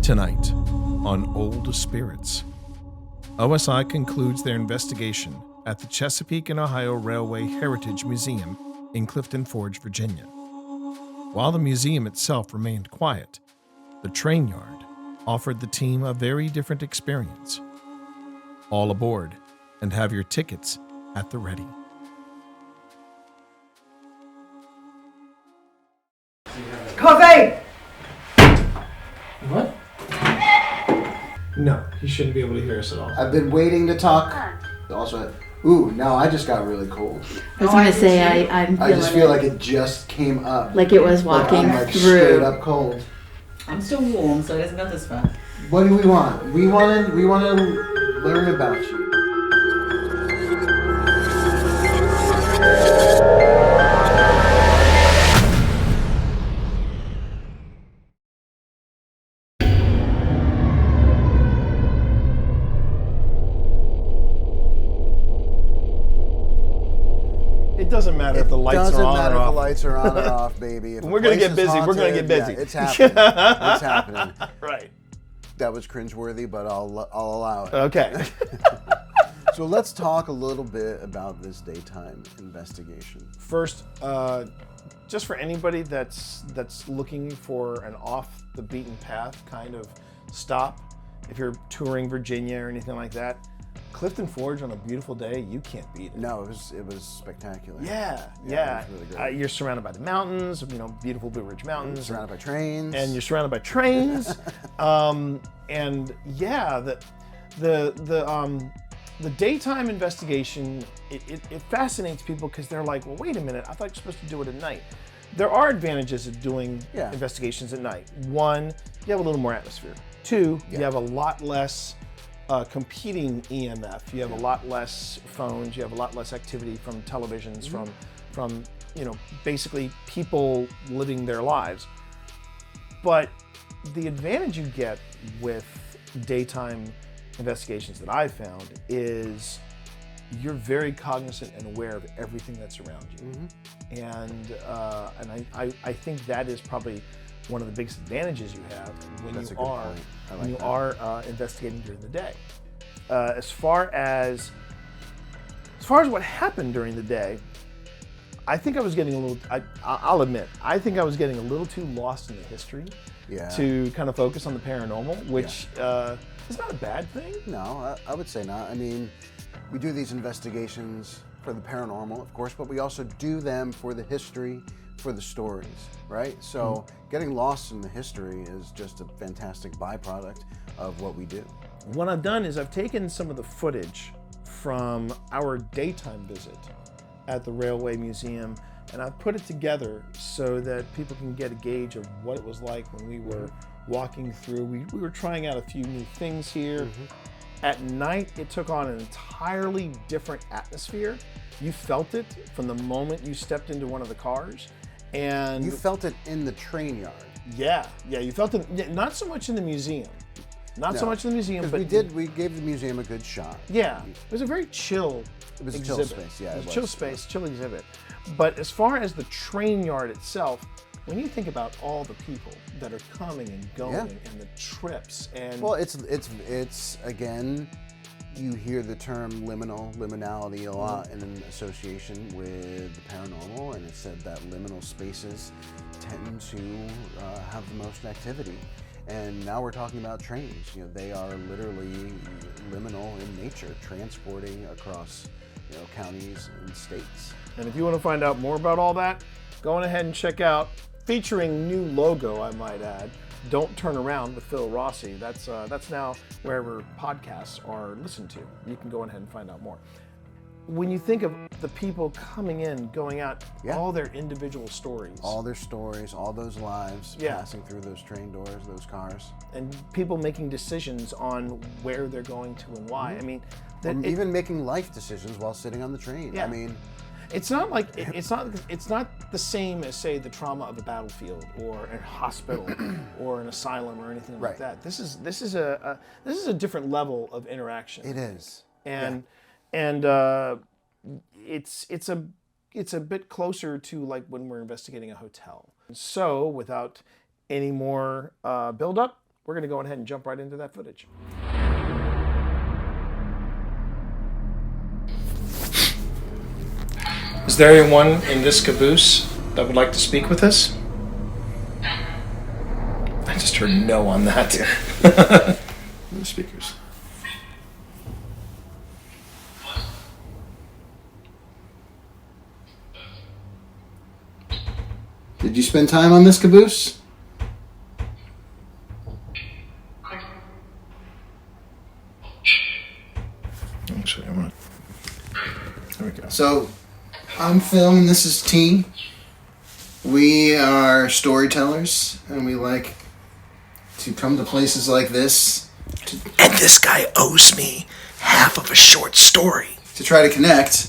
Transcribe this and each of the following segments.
Tonight, on Old Spirits, OSI concludes their investigation at the Chesapeake and Ohio Railway Heritage Museum in Clifton Forge, Virginia. While the museum itself remained quiet, the train yard offered the team a very different experience. All aboard, and have your tickets at the ready. Coffee! What? No, he shouldn't be able to hear us at all. I've been waiting to talk. Also, now I just got really cold. I was gonna say I'm feeling I just feel like it just came up. like it was walking I'm through. straight up cold. I'm still warm, so it hasn't got this far. What do we want? We want to learn about you. It doesn't matter if the lights are on or Doesn't matter if the off. lights are on or off, baby. If We're a gonna place get is busy. We're gonna haunted, get busy. Yeah, it's happening. It's happening. Right. That was cringeworthy, but I'll allow it. Okay. So let's talk a little bit about this daytime investigation. First, just for anybody that's looking for an off the beaten path kind of stop, if you're touring Virginia or anything like that, Clifton Forge on a beautiful day, you can't beat it. No, it was spectacular. Yeah. It was really great. You're surrounded by the mountains, beautiful Blue Ridge Mountains. You're surrounded by trains. And you're surrounded by trains. And yeah, the daytime investigation, it fascinates people because they're like, well, wait a minute, I thought you're supposed to do it at night. There are advantages of doing investigations at night. One, you have a little more atmosphere. Two, you have a lot less competing EMF. You have a lot less phones. You have a lot less activity from televisions, from basically people living their lives. But the advantage you get with daytime investigations that I've found is you're very cognizant and aware of everything that's around you. And I think that is probably one of the biggest advantages you have when you are investigating during the day. As far as what happened during the day, I think I was getting a little. I'll admit, I think I was getting a little too lost in the history to kind of focus on the paranormal, which is not a bad thing. No, I would say not. I mean, we do these investigations for the paranormal, of course, but we also do them for the history, for the stories, right? So getting lost in the history is just a fantastic byproduct of what we do. What I've done is I've taken some of the footage from our daytime visit at the Railway Museum, and I've put it together so that people can get a gauge of what it was like when we were walking through. We were trying out a few new things here. At night, it took on an entirely different atmosphere. You felt it from the moment you stepped into one of the cars. And you felt it in the train yard. Yeah, you felt it, not so much in the museum. Not so much in the museum, but we gave the museum a good shot. Yeah, it was a very chill It was exhibit. a chill space, yeah. It was a chill space, chill exhibit. But as far as the train yard itself, when you think about all the people that are coming and going and the trips and... Well, it's again, you hear the term liminality a lot in an association with the paranormal, and it's said that liminal spaces tend to have the most activity. And now we're talking about trains. They are literally liminal in nature, transporting across counties and states. And if you want to find out more about all that, go on ahead and check out, featuring new logo, I might add, Don't Turn Around with Phil Rossi. That's now wherever podcasts are listened to. You can go ahead and find out more. When you think of the people coming in, going out, all their individual stories. All their stories, all those lives passing through those train doors, those cars. And people making decisions on where they're going to and why. I mean, even making life decisions while sitting on the train. Yeah. I mean, it's not like it's not the same as, say, the trauma of a battlefield or a hospital or an asylum or anything like that. This is a different level of interaction. It is. And it's a bit closer to like when we're investigating a hotel. So without any more build-up, we're going to go ahead and jump right into that footage. Is there anyone in this caboose that would like to speak with us? I just heard no on that. No speakers. Did you spend time on this caboose? Actually, I'm gonna... There we go. So, I'm Phil and this is T. We are storytellers and we like to come to places like this And this guy owes me half of a short story. to try to connect.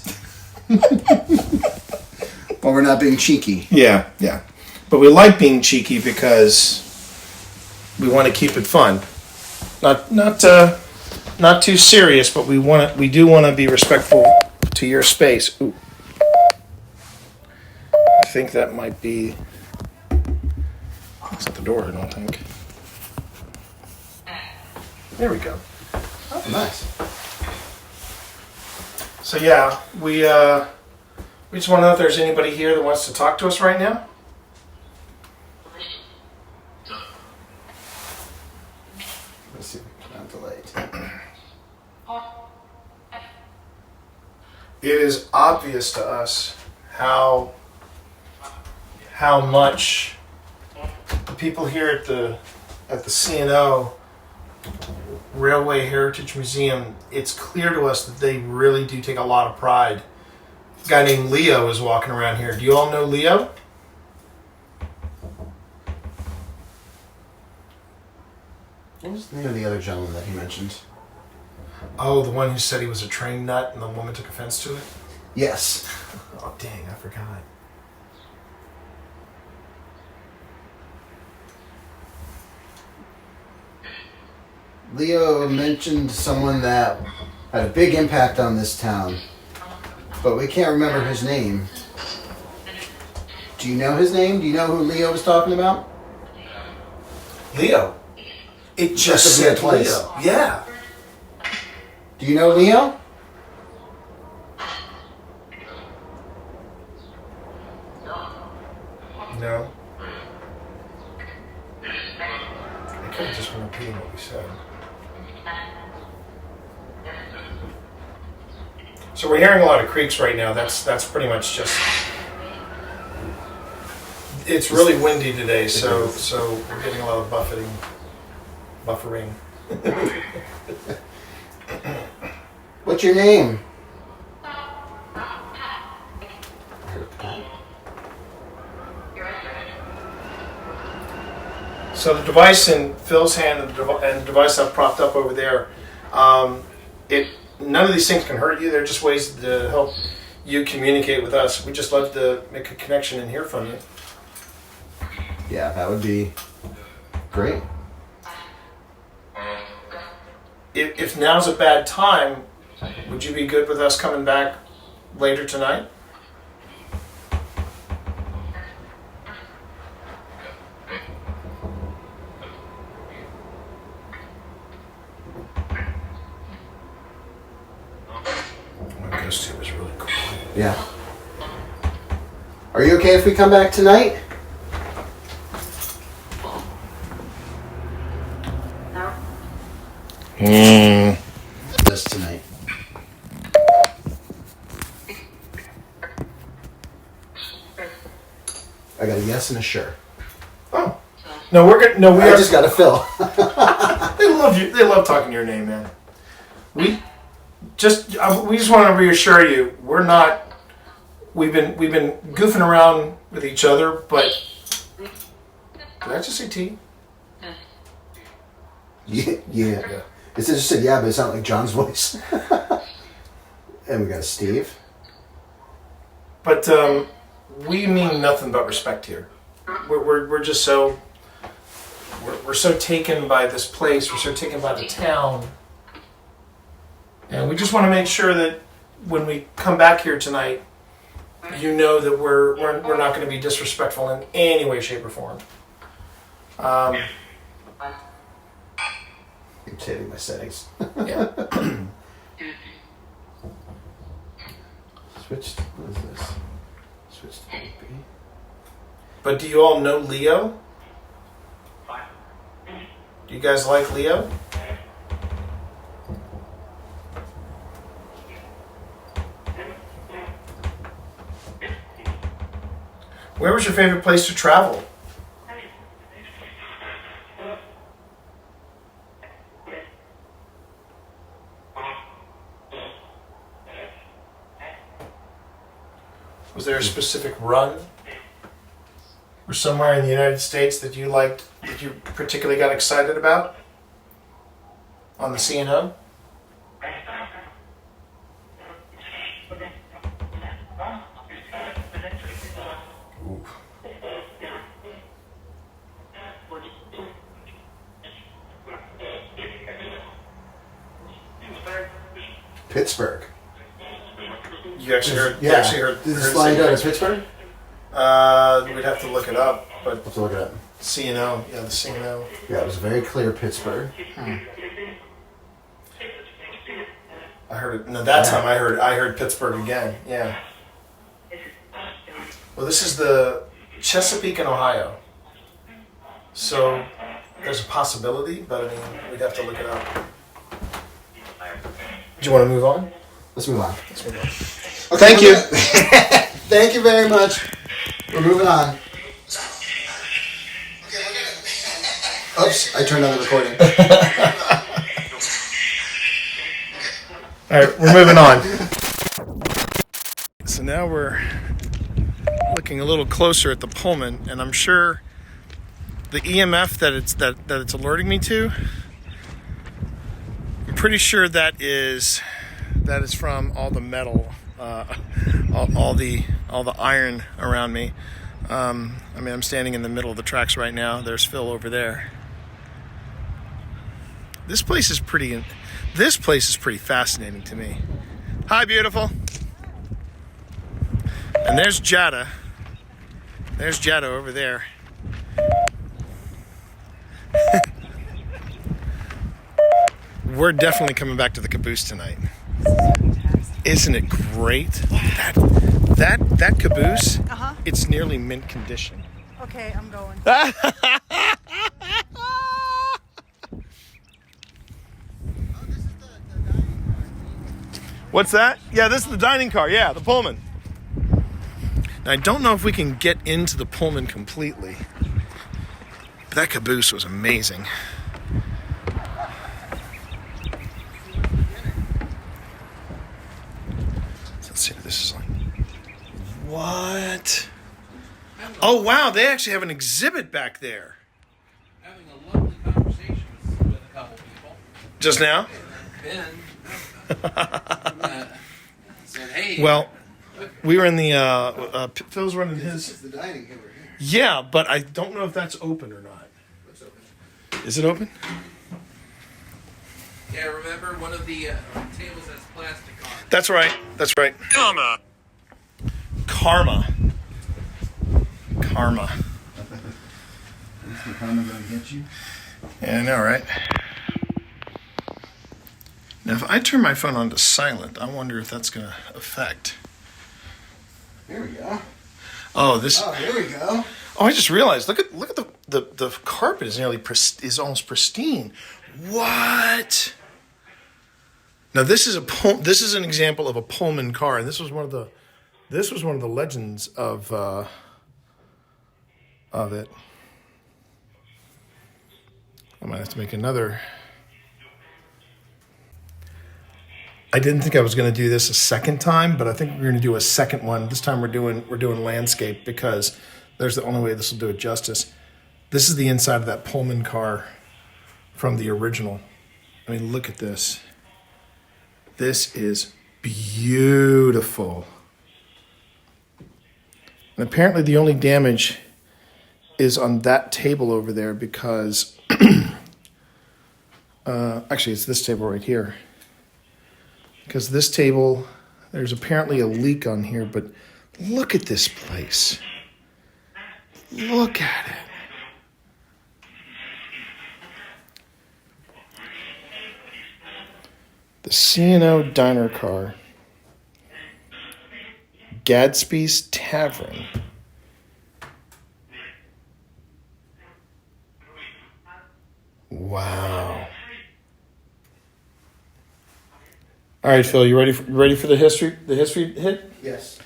While we're not being cheeky. Yeah. But we like being cheeky because we want to keep it fun. Not too serious, but we do want to be respectful to your space. Ooh. I think that might be... That's at the door, I don't think. There we go. Oh, nice. So yeah, we just want to know if there's anybody here that wants to talk to us right now. Let's see. Not delayed. It is obvious to us how much the people here at the C&O Railway Heritage Museum, it's clear to us that they really do take a lot of pride. A guy named Leo is walking around here. Do you all know Leo? What was the name of the other gentleman that he mentioned? Oh, the one who said he was a train nut and the woman took offense to it? Yes. Oh, dang, I forgot. Leo mentioned someone that had a big impact on this town, but we can't remember his name. Do you know his name? Do you know who Leo was talking about? Leo. It just That's a said weird place. Leo. Yeah. Do you know Leo? No. I could have just been repeating what we said. So we're hearing a lot of creaks right now. That's pretty much just. It's really windy today, so we're getting a lot of buffering. What's your name? So the device in Phil's hand and the device I've propped up over there, none of these things can hurt you. They're just ways to help you communicate with us. We just love to make a connection and hear from you. Yeah, that would be great. If now's a bad time, would you be good with us coming back later tonight? Those two was really cool. Yeah. Are you okay if we come back tonight? Just tonight. I got a yes and a sure. Oh. No, we're good. No, we I are. just got a fill. They love you. They love talking your name, man. We just want to reassure you, we're not. We've been goofing around with each other, but did I just say T? Yeah. It just said yeah, but it sounded like John's voice. And we got Steve. But we mean nothing but respect here. We're just so we're so taken by this place. We're so taken by the town, and we just want to make sure that when we come back here tonight, you know that we're not going to be disrespectful in any way, shape, or form. I'm saving my settings. Yeah. Switched. What is this? Switched to B. But do you all know Leo? Do you guys like Leo? Where was your favorite place to travel? Was there a specific run or somewhere in the United States that you liked, that you particularly got excited about on the C&O? Pittsburgh. You actually heard? Yeah. You actually heard? Did this flying go to Pittsburgh? We'd have to look it up, but Let's look it up. C&O, yeah, the C&O. Yeah, it was very clear Pittsburgh. I heard it. No, that time I heard Pittsburgh again. Yeah. Well, this is the Chesapeake in Ohio, so there's a possibility, but I mean, we'd have to look it up. Do you want to move on? Let's move on. Let's move on. Okay, Thank you. Thank you very much. We're moving on. Oops, I turned on the recording. All right, we're moving on. So now we're looking a little closer at the Pullman, and I'm sure the EMF that it's alerting me to, I'm pretty sure that is from all the metal, all the iron around me. I mean, I'm standing in the middle of the tracks right now. There's Phil over there. This place is pretty fascinating to me. Hi, beautiful. And there's Jada. There's Jada over there. We're definitely coming back to the caboose tonight. Isn't it great? That caboose, it's nearly mint condition. Okay, I'm going. What's that? Yeah, this is the dining car. Yeah, the Pullman. Now, I don't know if we can get into the Pullman completely, but that caboose was amazing. Let's see what this is like. What? Oh, wow, they actually have an exhibit back there. Having a lovely conversation with a couple people. Just now? Ben said, hey. Well, we were in the, Phil's running his. It's the dining over here. Yeah, but I don't know if that's open or not. What's open? Is it open? Yeah, remember one of the tables has plastic on it. That's right. That's right. Karma. Is the karma gonna get you? Yeah, I know, right? Now, if I turn my phone on to silent, I wonder if that's going to affect. Here we go. Oh, this. Oh, here we go. Oh, I just realized. Look at the carpet is is almost pristine. What? Now this is an example of a Pullman car, and this was one of the legends of it. I might have to make another. I didn't think I was going to do this a second time, but I think we're going to do a second one. This time we're doing landscape because there's the only way this will do it justice. This is the inside of that Pullman car from the original. I mean, look at this. This is beautiful. And apparently the only damage is on that table over there because, actually it's this table right here. Because this table, there's apparently a leak on here, but look at this place. Look at it. C&O Diner Car. Gadsby's Tavern. Wow. All right, Phil, you ready for the history hit? Yes.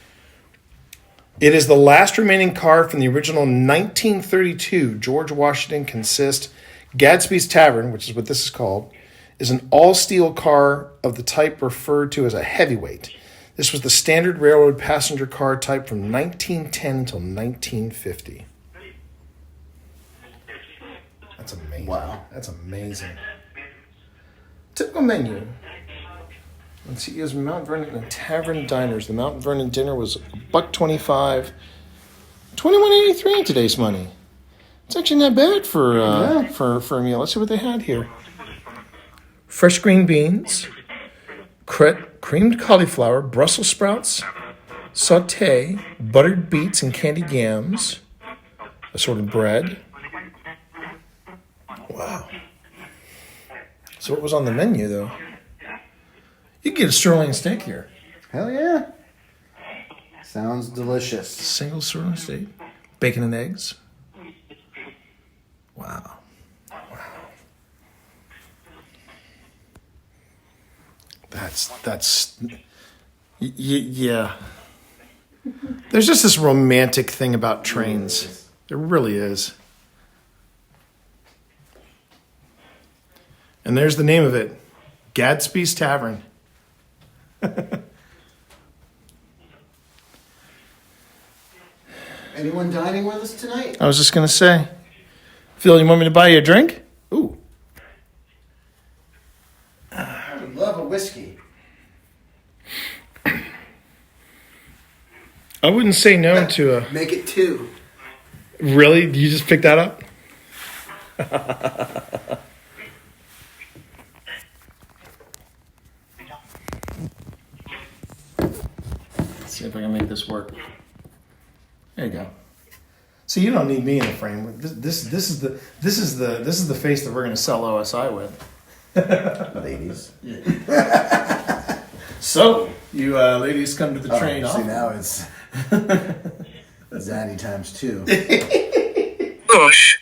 It is the last remaining car from the original 1932 George Washington consist. Gadsby's Tavern, which is what this is called, is an all-steel car of the type referred to as a heavyweight. This was the standard railroad passenger car type from 1910 until 1950. That's amazing. Wow. That's amazing. Typical menu. Let's see, it was Mount Vernon and Tavern Diners. The Mount Vernon dinner was $1.25, $21.83 in today's money. It's actually not bad for a meal. Let's see what they had here. Fresh green beans, creamed cauliflower, Brussels sprouts, sauté, buttered beets and candied yams, assorted bread. Wow. So what was on the menu, though? You can get a sirloin steak here. Hell yeah. Sounds delicious. Single sirloin steak, bacon and eggs. Wow. That's yeah. There's just this romantic thing about trains. There really is. And there's the name of it, Gadsby's Tavern. Anyone dining with us tonight? I was just gonna say, Phil, you want me to buy you a drink? Ooh. I would love a whiskey. I wouldn't say no to a. Make it 2. Really? You just picked that up? Let's see if I can make this work. There you go. See, you don't need me in the frame. This is the face that we're going to sell OSI with. Ladies. So you ladies come to the train. See, now it's Zaddy times 2. Push.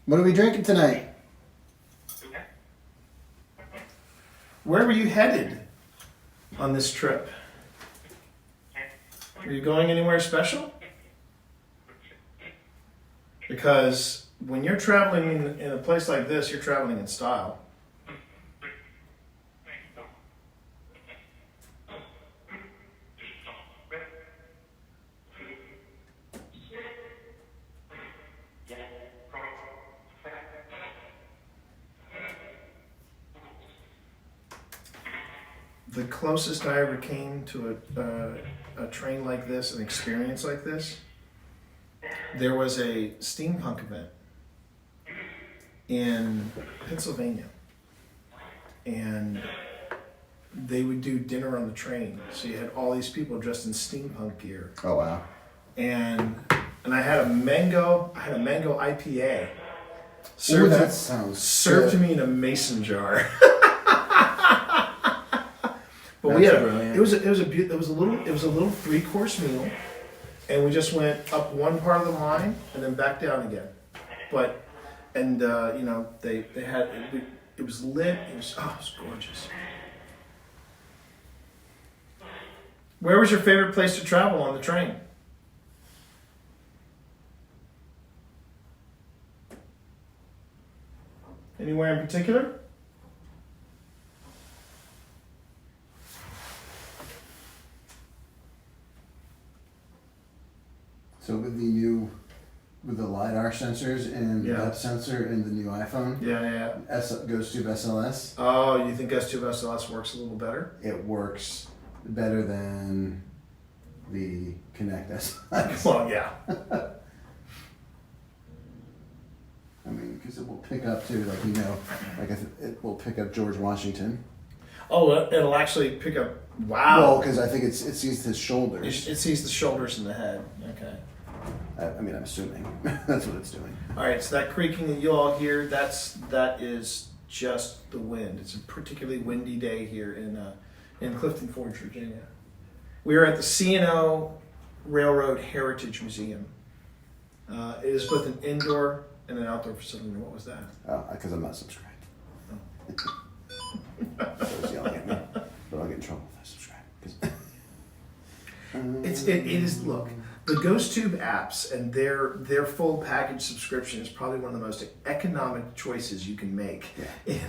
What are we drinking tonight? Where were you headed on this trip? Were you going anywhere special? Because when you're traveling in a place like this, you're traveling in style. The closest I ever came to a train like this, an experience like this, there was a steampunk event in Pennsylvania, and they would do dinner on the train. So you had all these people dressed in steampunk gear, Oh, wow. and I had a mango IPA Ooh, that sounds served to good. me in a mason jar. But That's we had brilliant. it was a little 3-course meal, and we just went up one part of the line and then back down again. But they had it was lit. It was gorgeous. Where was your favorite place to travel on the train? Anywhere in particular? So with the LiDAR sensors and Yeah. depth sensor in the new iPhone, Yeah. Ghost Tube SLS, Oh, you think S2 SLS works a little better? it works better than the Connect SLS. Well, yeah. I mean, because it will pick up too, it will pick up George Washington. Oh, it'll actually pick up. Well, Wow. because I think it sees his shoulders. It sees the shoulders and the head. Okay. I mean, I'm assuming that's what it's doing. All right, so that creaking that you all hear, that is just the wind. It's a particularly windy day here in Clifton Forge, Virginia. We are at the C&O Railway Heritage Museum. It is both an indoor and an outdoor facility. What was that? Oh, because I'm not subscribed. So it's yelling at me, but I'll get in trouble if I subscribe. It is, look, the GhostTube apps and their full package subscription is probably one of the most economic choices you can make in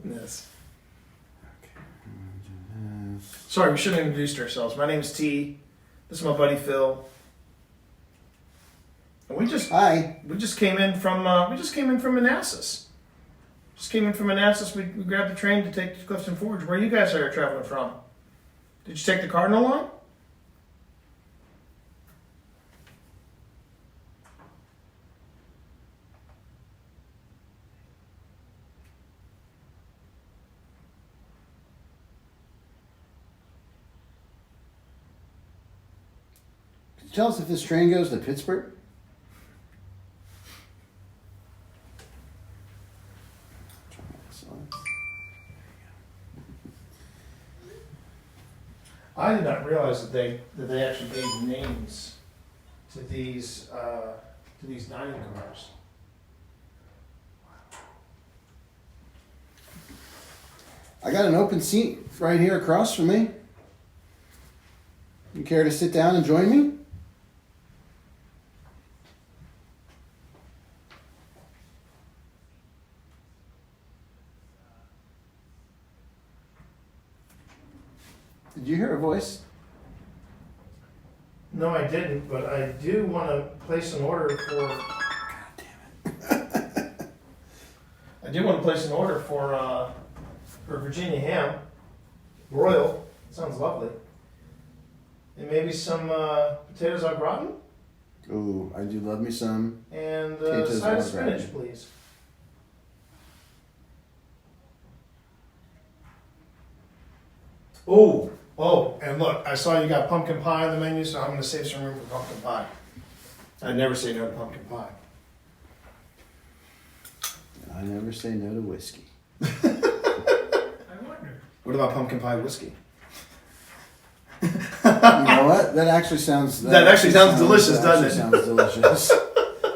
this. Sorry, we should have introduced ourselves. My name is T. This is my buddy Phil. And we just came in from Manassas. Just came in from Manassas. We grabbed the train to take to Clifton Forge. Where you guys are traveling from? Did you take the Cardinal line? Could you tell us if this train goes to Pittsburgh? I did not realize that they actually gave names to these dining cars. I got an open seat right here across from me. You care to sit down and join me? Did you hear a voice? No, I didn't, but I do want to place an order for. God damn it. I do want to place an order for Virginia ham, broil. Sounds lovely. And maybe some potatoes au gratin. Ooh, I do love me some. And a Potatoes side au of spinach, gratin. please. Oh, and look, I saw you got pumpkin pie on the menu, so I'm going to save some room for pumpkin pie. I'd never say no to pumpkin pie. I never say no to whiskey. I wonder. What about pumpkin pie whiskey? You know what? That actually sounds. That actually sounds delicious, doesn't it? Sounds delicious.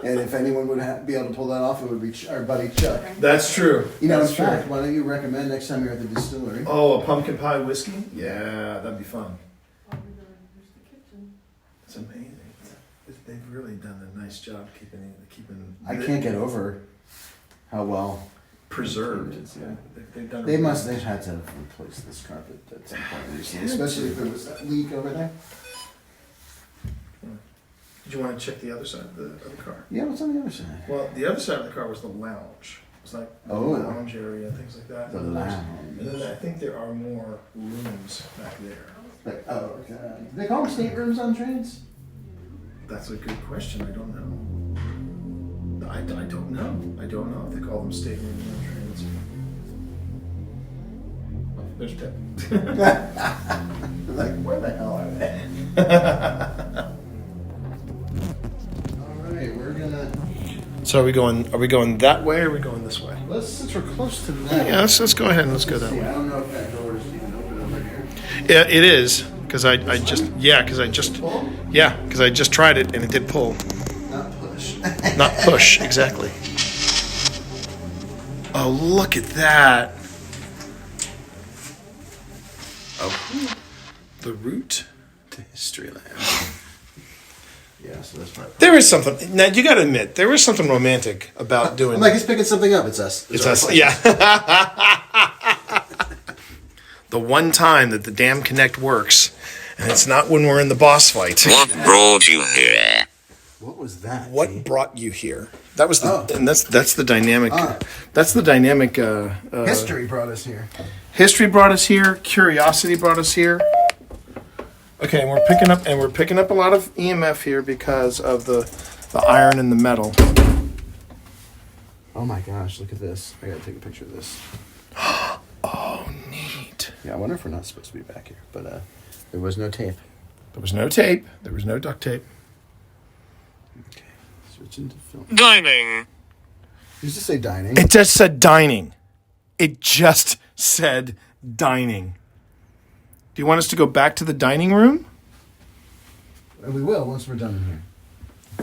And if anyone would be able to pull that off, it would be our buddy Chuck. That's true. You know, That's in fact, why don't you recommend next time you're at the distillery? Oh, a pumpkin pie whiskey? Yeah, that'd be fun. It's amazing. They've really done a nice job keeping. I can't get over how well preserved. it is, yeah. They've done. They've had to replace this carpet at some point recently, especially if there was that leak over there. Did you want to check the other side of the car? Yeah, what's on the other side? Well, the other side of the car was the lounge. It's like the lounge area, things like that. The And lounge. then I think there are more rooms back there. Like, oh, okay. Do they call them staterooms on trains? That's a good question. I don't know. I don't know. I don't know if they call them staterooms on trains. Oh, there's Pip. Like, where the hell are they? All right, we're gonna. So are we going that way or are we going this way? Since we're close to that. Yeah, let's go ahead and let's go that I way. don't know if that door is even open over here. Yeah, it is because I just tried it and it did pull. Not push. Not push, exactly. Oh, look at that. Oh, the route to Historyland. Yeah, so that's right. There is something. Now you got to admit there is something romantic about doing. I'm like, it's picking something up. It's us. It's us. Yeah. The one time that the Damn Connect works, and it's not when we're in the boss fight. What brought you here? What was that? What T? brought you here? That was the, and that's the dynamic. That's the dynamic. History brought us here. History brought us here. Curiosity brought us here. Okay, and we're picking up a lot of EMF here because of the iron and the metal. Oh my gosh! Look at this. I gotta take a picture of this. Oh, neat. Yeah, I wonder if we're not supposed to be back here, but there was no tape. There was no tape. There was no duct tape. Switch into film. Dining. Used to say dining. It just said dining. It just said dining. Do you want us to go back to the dining room? We will once we're done in here.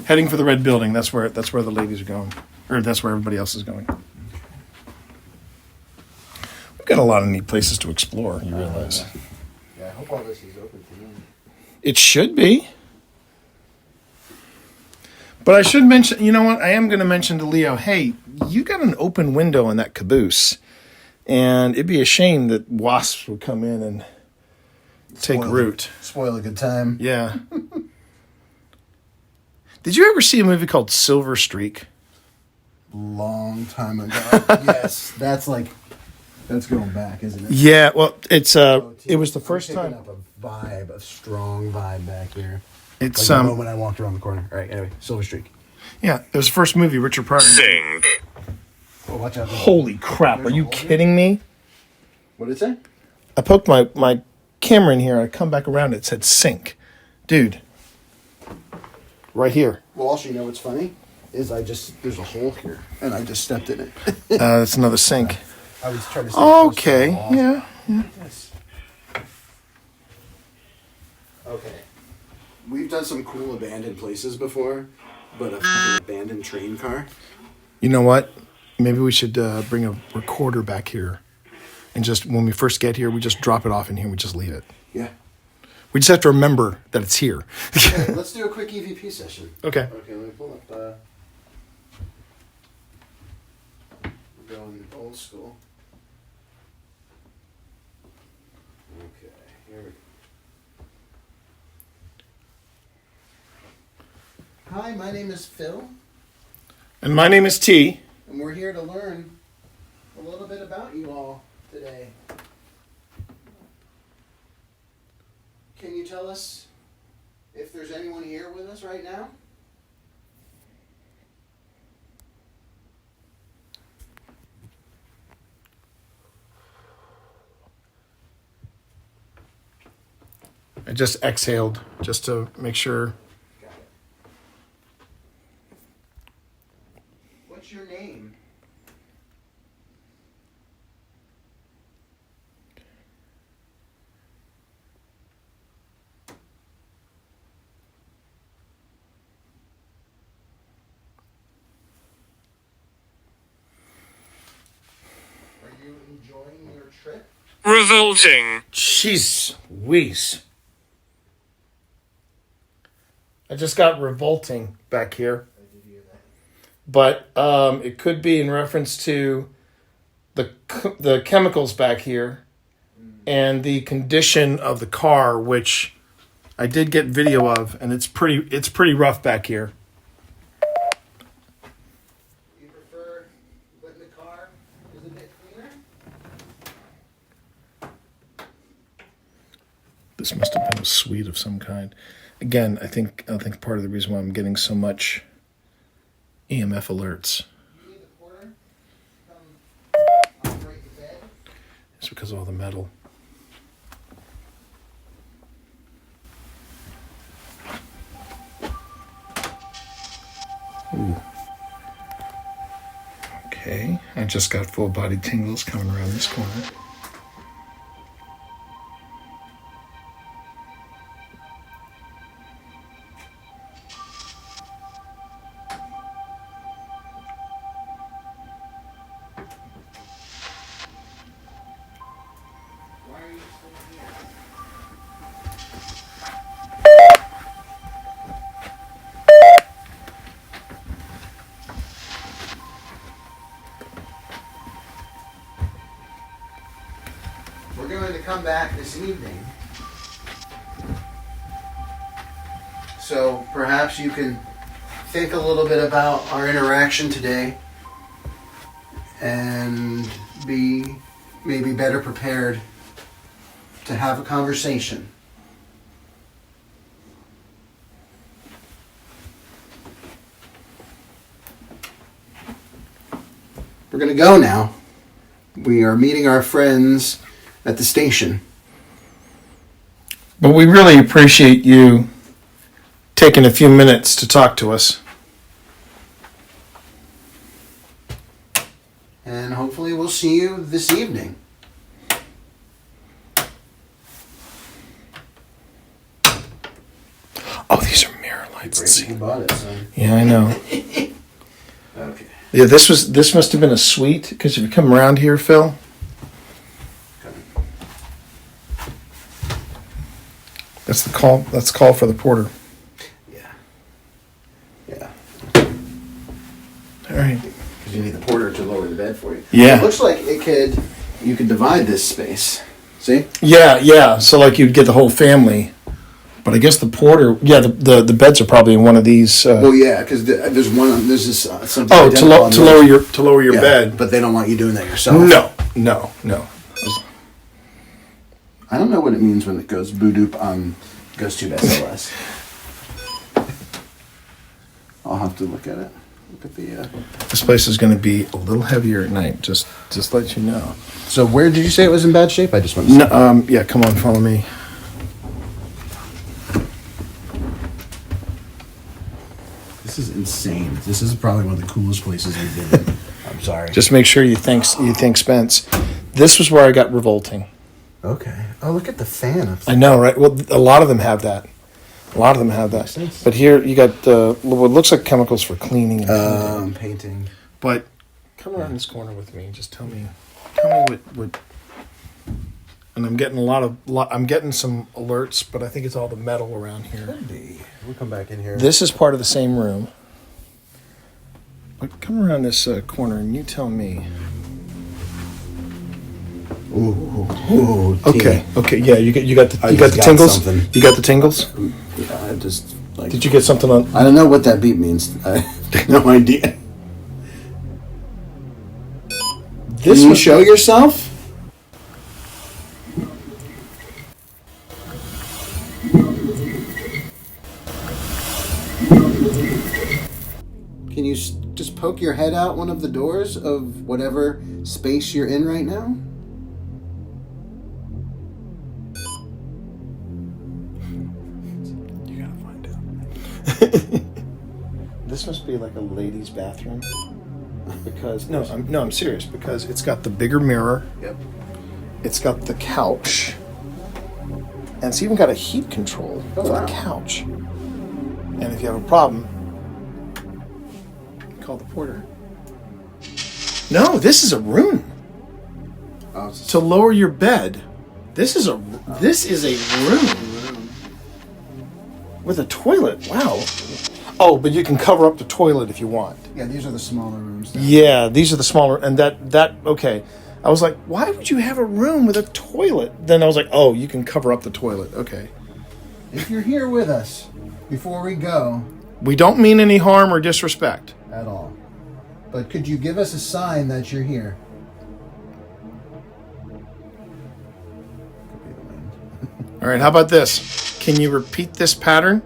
Heading for the red building. That's where the ladies are going, or that's where everybody else is going. We've got a lot of neat places to explore. You realize? Yeah, I hope all this is open to them. It should be. But I should mention. You know what? I am going to mention to Leo. Hey, you got an open window in that caboose, and it'd be a shame that wasps would come in and take root. Spoil a good time. Yeah. Did you ever see a movie called Silver Streak? Long time ago. Yes, that's going back, isn't it? Yeah, well, it was the first I'm picking time. up a strong vibe back here. It's Like the moment I walked around the corner. All right, anyway, Silver Streak. yeah, it was the first movie Richard Pryor. Sink. Oh, watch out. Holy crap! Are you kidding me? What did it say? I poked my camera in here. I come back around. It said sink, dude. Right here. Well, also, you know what's funny is there's a hole here, and I just stepped in it. That's another sink. I was trying to. Stay close to the wall. Yeah. Yes. Okay. We've done some cool abandoned places before, but a fucking abandoned train car. You know what? Maybe we should bring a recorder back here, and just when we first get here, we just drop it off in here. We just leave it. Yeah. We just have to remember that it's here. Okay, let's do a quick EVP session. Okay. Okay, let me pull up. We're going old school. Okay, here we go. Hi, my name is Phil, And my name is T. and we're here to learn a little bit about you all today. Can you tell us if there's anyone here with us right now? I just exhaled just to make sure. Got it. What's your name? Are you enjoying your trip? Revolting. Jeez Louise. I just got revolting back here. I did hear that. But it could be in reference to the chemicals back here and the condition of the car, which I did get video of, and it's pretty rough back here. You prefer when the car is a bit cleaner? This must have been a suite of some kind. Again, I think part of the reason why I'm getting so much EMF alerts You need the porter to come operate the bed? is because of all the metal. Ooh. Okay, I just got full body tingles coming around this corner. Why are you still here? We're going to come back this evening. So perhaps you can think a little bit about our interaction today and be maybe better prepared to have a conversation. We're going to go now. We are meeting our friends at the station. But we really appreciate you taking a few minutes to talk to us. hopefully we'll see you this evening. Oh, these are mirror lights. Let's see. You bought it, son. Yeah, I know. Okay. Yeah, this must have been a suite, because if you come around here, Phil. That's the call. That's the call for the porter. Yeah. All right. Because you need the porter to lower the bed for you. Yeah. It looks like you could divide this space. See? Yeah. So like you'd get the whole family, but I guess the porter. Yeah, the beds are probably in one of these. Well, yeah, because there's this something. Oh, identical on those. to lower your Yeah, bed. but they don't want you doing that yourself. No. I don't know what it means when it goes boodoop on goes to SLS. I'll have to look at it. Look at the. This place is going to be a little heavier at night. Just let you know. So where did you say it was in bad shape? I just want to. No, yeah, come on, follow me. This is insane. This is probably one of the coolest places we've been in. I'm sorry. Just make sure you thank Spence. This was where I got revolting. Okay. Oh, look at the fan up I know, right? Well, a lot of them have that. Makes sense. But here you got what looks like chemicals for cleaning and painting. Painting. But come around this corner with me. Just tell me what. And I'm getting I'm getting some alerts, but I think it's all the metal around here. Could be. We'll come back in here. This is part of the same room. But come around this corner and you tell me. Ooh. Okay. Yeah. You got the got tingles. something. You got the tingles. Yeah, I just like. Did you get something on? I don't know what that beat means. I have no idea. This Can you was- show yourself? Can you just poke your head out one of the doors of whatever space you're in right now? You gotta find out. This must be like a ladies' bathroom. Because I'm serious. Because it's got the bigger mirror. Yep. It's got the couch, and it's even got a heat control for wow. the couch. And if you have a problem, call the porter. No, this is a room to lower your bed. This is a room with a toilet. Wow. Oh, but you can cover up the toilet if you want. Yeah, these are the smaller rooms. Yeah, these are the smaller, and that okay. I was like, why would you have a room with a toilet? Then I was like, oh, you can cover up the toilet. Okay. If you're here with us before we go, We don't mean any harm or disrespect. at all, but could you give us a sign that you're here? Could be the wind. All right, how about this? Can you repeat this pattern?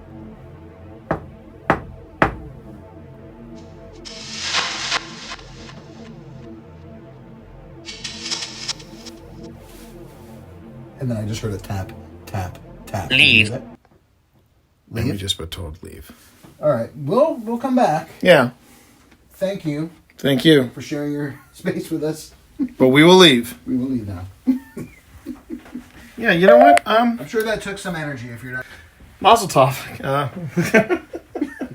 And then I just heard a tap, tap, tap. Leave. Leave. Let me just be told leave. All right, we'll come back. Yeah, Thank you thank you. for sharing your space with us. But we will leave. We will leave now. Yeah, you know what? I'm sure that took some energy. If you're not, Mazel tov.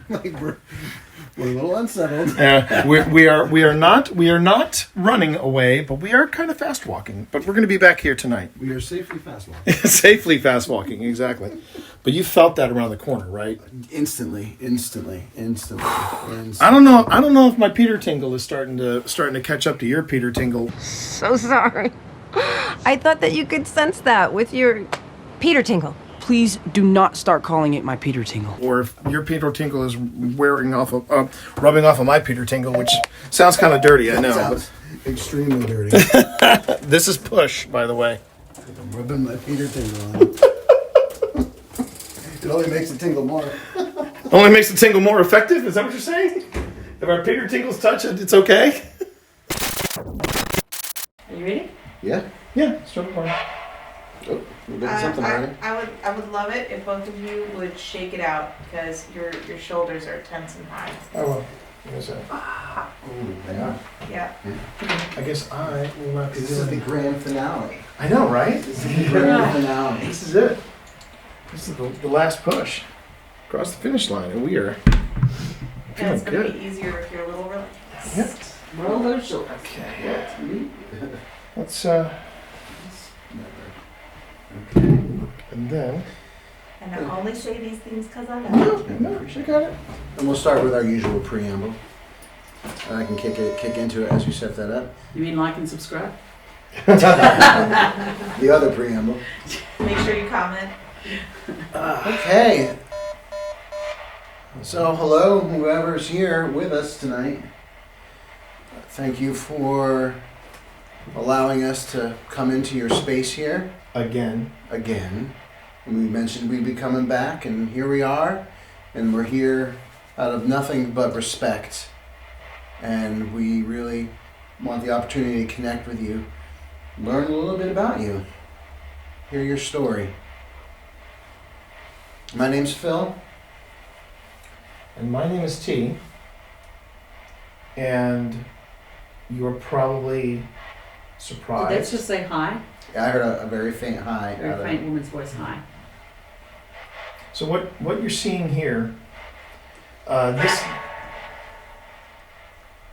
like, we're a little unsettled. We are not running away, but we are kind of fast walking. But we're going to be back here tonight. We are safely fast walking. Safely fast walking, exactly. But you felt that around the corner, right? Instantly. I don't know if my Peter tingle is starting to catch up to your Peter tingle. So sorry. I thought that you could sense that with your Peter tingle. Please do not start calling it my Peter tingle. Or if your Peter tingle is rubbing off of my Peter tingle, which sounds kind of dirty, I know. Sounds extremely dirty. This is push, by the way. I'm rubbing my Peter tingle on it. It only makes it tingle more. Only makes the tingle more effective? Is that what you're saying? If our Peter tingles touch it, it's okay? Are you ready? Yeah. Yeah, start the party. Oh, we're getting something right. I would love it if both of you would shake it out because your shoulders are tense and high. I will. You guys are- Ooh, they are. Yeah. I guess I will not be This is the doing. grand finale. I know, right? This is the grand finale. This is it. This is the last push across the finish line, and we are And feeling it's gonna good. be easier if you're a little relaxed. Yep. Roll those shoulders. Okay. Let's Okay. and then. And I only say these things because I No, know. no, I got it. And we'll start with our usual preamble. And I can kick into it as you set that up. You mean like and subscribe? The other preamble. Make sure you comment. Okay. So, hello, whoever's here with us tonight. Thank you for allowing us to come into your space here Again. again. And we mentioned we'd be coming back, and here we are. And we're here out of nothing but respect. And we really want the opportunity to connect with you, learn a little bit about you, hear your story. My name's Phil. And my name is T. And you're probably surprised. Let's just say hi. Yeah, I heard a very faint hi. Very out of- faint woman's voice, hi. So what you're seeing here, this.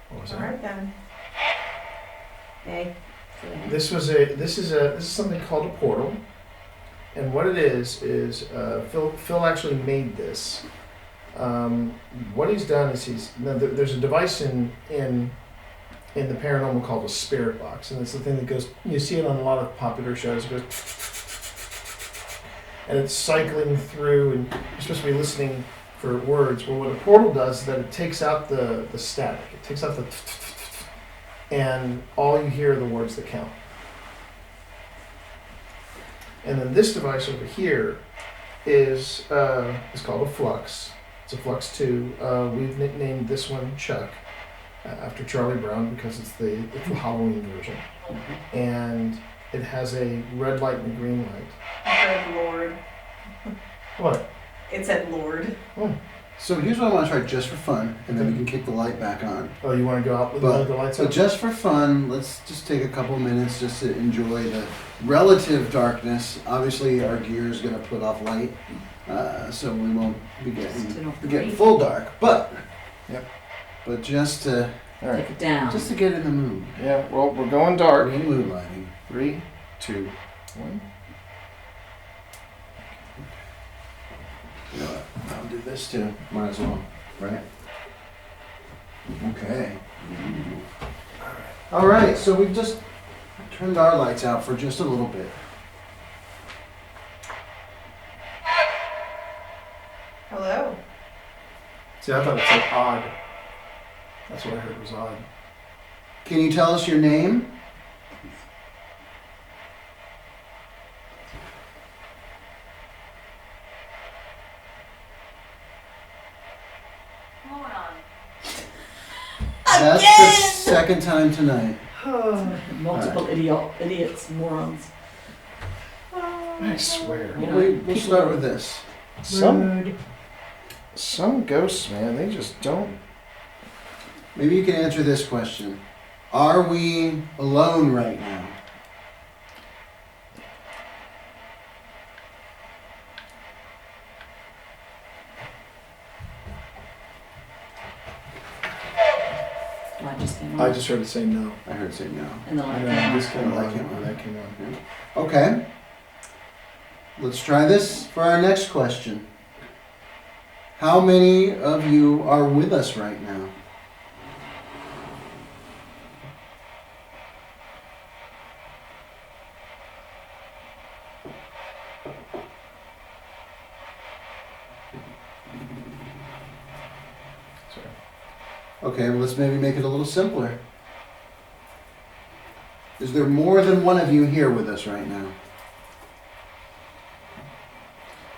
What was All that? right then. Hey. This is something called a portal, and what it is Phil actually made this. What he's done is there's a device in the paranormal called a spirit box, and it's the thing that goes. You see it on a lot of popular shows. It goes, and it's cycling through, and you're supposed to be listening for words. Well, what a portal does is that it takes out the static. It takes out the and all you hear are the words that count. And then this device over here is called a flux. It's a Flux 2. We've nicknamed this one Chuck after Charlie Brown because it's the Halloween version. And it has a red light and a green light. I heard Lord. What? It said Lord. Oh, So here's what I want to try just for fun, and then we can kick the light back on. oh you want to go out with But the lights so up? just for fun, let's just take a couple minutes just to enjoy the relative darkness. Obviously, our gear is going to put off light, so we won't be getting full dark. But but just to All right. Take it down. just to get in the mood. Yeah. Well, we're going dark. Real mood lighting. 3, 2, 1. You know what? I'll do this too. Might as well, right? Okay. All right. So we've just turned our lights out for just a little bit. Hello. See, I thought it said odd. That's what I heard was odd. Can you tell us your name? That's the second time tonight. Multiple idiots, morons. I swear. You know, We'll start with this. Some ghosts, man, they just don't. Maybe you can answer this question. Are we alone right now? Light just came on. I just heard it say no. I heard say no. And the light And came then on. this came Light on, came on. and that came on. Okay. Let's try this for our next question. How many of you are with us right now? Sorry. Okay, well, let's maybe make it a little simpler. Is there more than one of you here with us right now?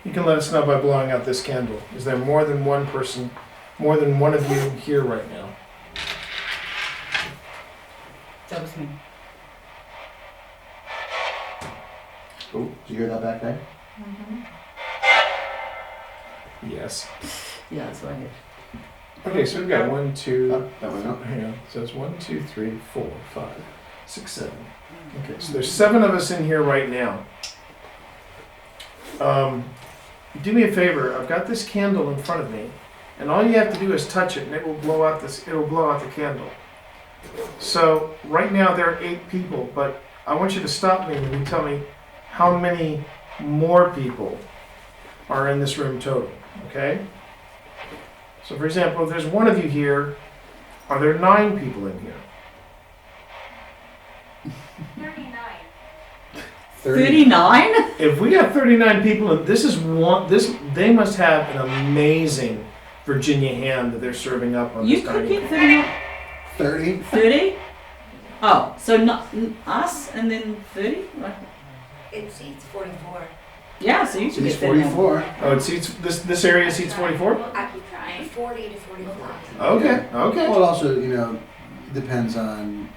You can let us know by blowing out this candle. Is there more than one person, more than one of you here right now? That was me. Oh, did you hear that back there? Mm-hmm. Yes. Yeah, that's what I heard. Okay, so we've got 1, 2. That went up. Hang on. So it's 1, 2, 3, 4, 5, 6, 7. Okay, so there's 7 of us in here right now. Do me a favor. I've got this candle in front of me, and all you have to do is touch it, and it will blow out this. It'll blow out the candle. So right now there are 8 people, but I want you to stop me when you tell me how many more people are in this room total. Okay. So for example, if there's 1 of you here, are there 9 people in here? 39? If we got 39 people, and they must have an amazing Virginia ham that they're serving up on You this could dining get room. 30? 30? 30? Oh, so not us and then 30? It seats 44. Yeah, so you could She's get 39. 44. Oh, it seats this area seats 44. I keep trying. 40 to 45. Okay, okay. Well, it also, depends on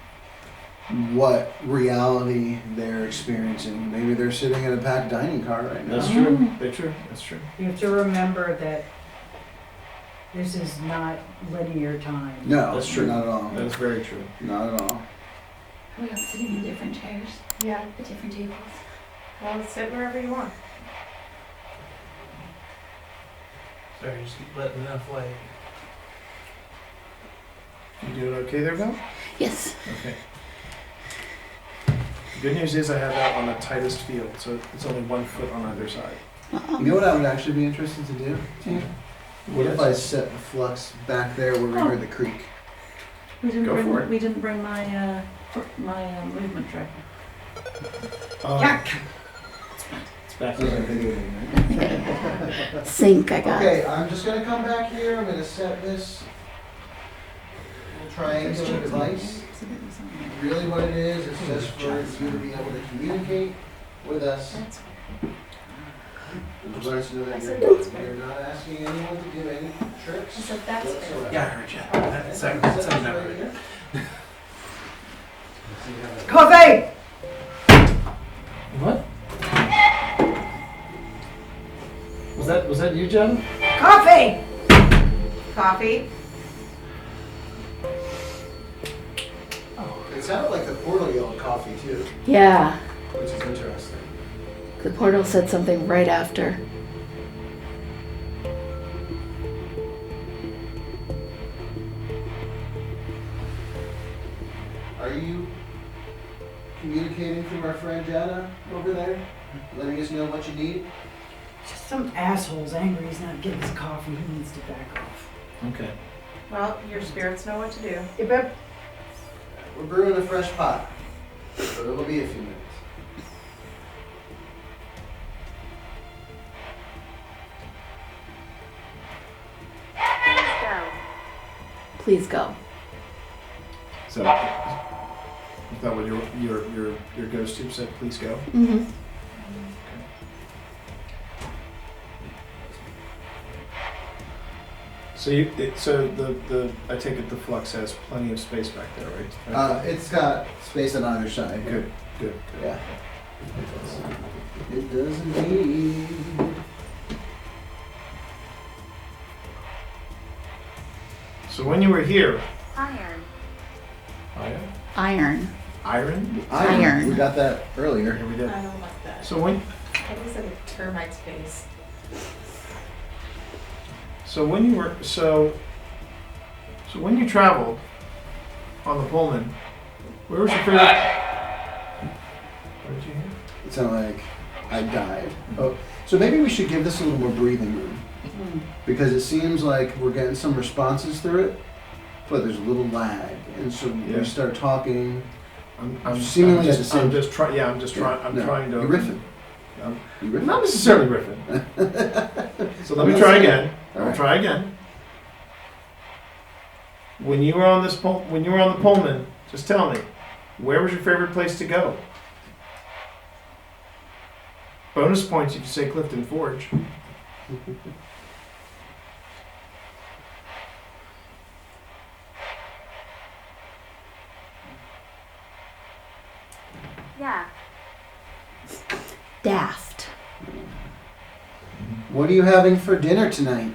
what reality they're experiencing. Maybe they're sitting in a packed dining car right now. That's true. That's true. That's true. You have to remember that this is not linear time. No, That's true. Not at all. That's very true. Not at all. Are we all sitting in different chairs Yeah. at different tables? Well, sit wherever you want. Sorry, just keep letting enough light. You doing okay there, Val? Yes. Okay. The good news is I have that on the tightest field, so it's only 1 foot on either side. You know what I would actually be interested to do? What if I set the flux back there where we heard the creek? We didn't Go bring. for it. We didn't bring my movement tracker. It's back This is a there. video game, right? Sink, I got. Okay, I'm just gonna come back here. I'm gonna set this little triangular device. Really what it is just for you to be able to communicate with us. I just want us to know that you're not asking anyone to do any tricks. whatsoever. Yeah, I heard you. That's second Right number. here. Coffee! What? Was that you, Jen? Coffee! Coffee? It sounded like the portal yelled coffee too, Yeah. which is interesting. The portal said something right after. Are you communicating through our friend Jana over there? Letting us know what you need? Just some asshole's angry he's not getting his coffee. He needs to back off. Okay. Well, your spirits know what to do. You bet. We're brewing a fresh pot, so it'll be a few minutes. Please go. So, is that what your ghost tube said? Please go. Mm-hmm. So I take it the flux has plenty of space back there, right? It's got space on either side. Good. Yeah. It does indeed. So when you were here, Iron. Iron. Iron? We got that earlier. Yeah, we did. I don't like that. So when That was a termite space. So when you were so when you traveled on the Pullman, where was your favorite? What did you hear? It sounded like I died. Oh, so maybe we should give this a little more breathing room because it seems like we're getting some responses through it, but there's a little lag, and so Yeah. we start talking. I'm Seemingly at the same- I'm just trying. Yeah, I'm just trying. I'm No, trying to. You're riffing. I'm You're riffing. not necessarily riffing. So let me try again. I'll try again. When you were on the Pullman, just tell me, where was your favorite place to go? Bonus points if you say Clifton Forge. Yeah. Daft. What are you having for dinner tonight?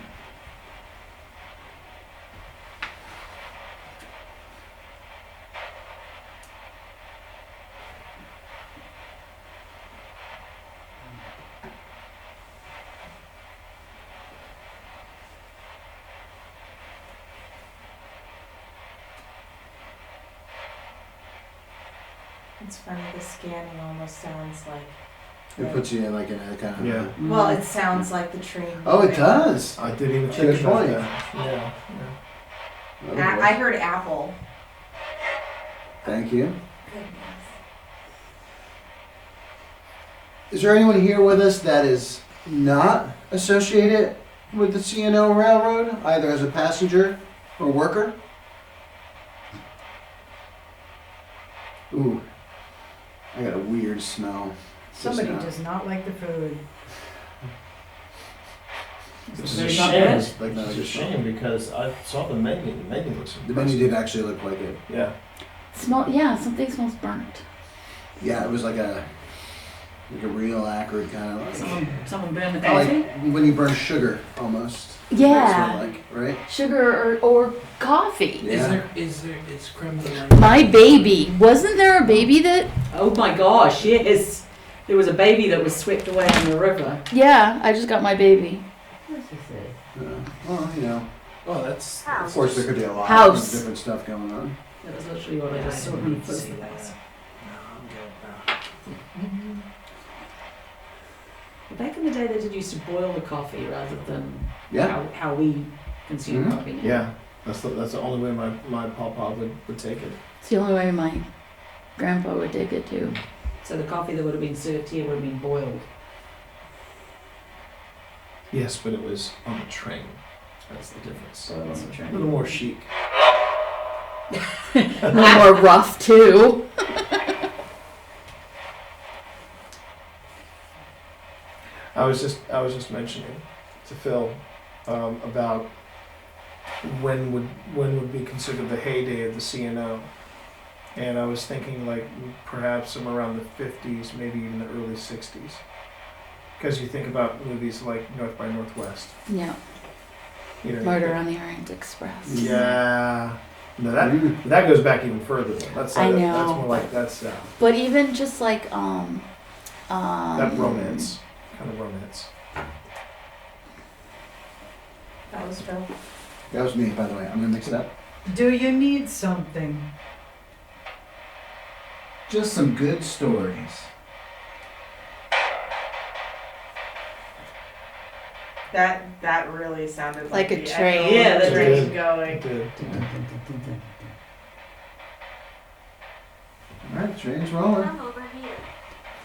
It's funny, the scanning almost sounds like. It puts you in like in a kind of. Yeah. Well, it sounds like the train. Oh, it moving. does. I didn't even Good think about point. that. Yeah. Oh, I heard apple. Thank you. Goodness. Is there anyone here with us that is not associated with the C&O Railroad, either as a passenger or worker? Ooh, I got a weird smell. Somebody just now. does not like the food. It's Very a not shame. bad. Like that, It's I a just shame because I saw the menu. The menu looks The menu impressive. did actually look like it. Yeah. Something smells burnt. Yeah, it was like a real acrid kind of like, Someone burned the coffee? like when you burn sugar almost. Yeah. That's what it like, right? Sugar or coffee. Yeah. Is creme brulee? My baby. Wasn't there a baby that? Oh my gosh, yes. There was a baby that was swept away in the river. Yeah, I just got my baby. What does he say? Well, you know, Oh, that's. of course there could be a lot House. of different stuff going on. That was literally what I just saw when he put the bus. Back in the day, they did used to boil the coffee rather than Yeah. how we consume Mhm. coffee now. Yeah. That's the only way my papa would take it. It's the only way my grandpa would take it too. So the coffee that would have been served here would have been boiled. Yes, but it was on the train. That's the difference. Boiled on the A train. little more chic. A little more rough too. I was just mentioning to Phil about when would be considered the heyday of the C&O, and I was thinking like perhaps somewhere around the 50s, maybe even the early 60s, because you think about movies like North by Northwest. Yeah. You know, Murder on the Orient Express. Yeah. No, that goes back even further. That's I That's know. more like that's But even just like that romance kind of romance. That was Phil. That was me, by the way. I'm gonna mix it up. Do you need something? Just some good stories. That really sounded Like a the train. echo Yeah, of the that train did. going. It did. All right, train's rolling. Come over here.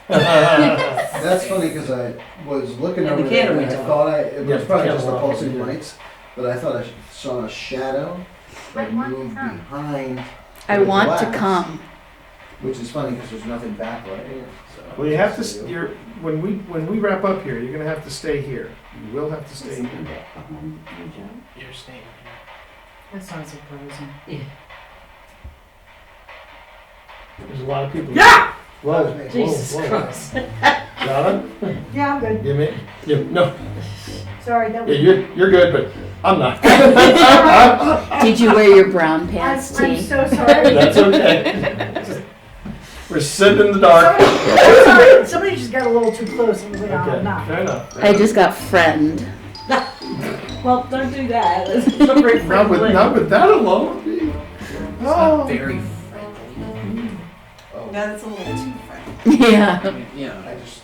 That's funny because I was looking Yeah, over the there camera and I went thought it Yeah, was probably the just the camera pulsing off, yeah. lights, but I thought I saw a shadow that moved behind. I the want to glass, come. Which is funny because there's nothing backlighting it. So. Well, you have to. When we wrap up here, you're gonna have to stay here. You will have to stay here. Behind you, Joe. You're staying here. That's not surprising. Yeah. There's a lot of people. Yeah! Whoa, Jesus whoa, whoa. Christ. Donna? Yeah, I'm good. You mean? No. Sorry, that Yeah, was. you're good, but I'm not. Did you wear your brown pants, I'm T? so sorry. That's okay. We're sitting in the dark. Sorry, somebody just got a little too close and was like, oh, Okay, I'm not. fair enough. I just got friend. Well, don't do that. That's not very friendly. Not with that alone. It's not very friendly. That's a little too friendly. Yeah. I mean, you know, I just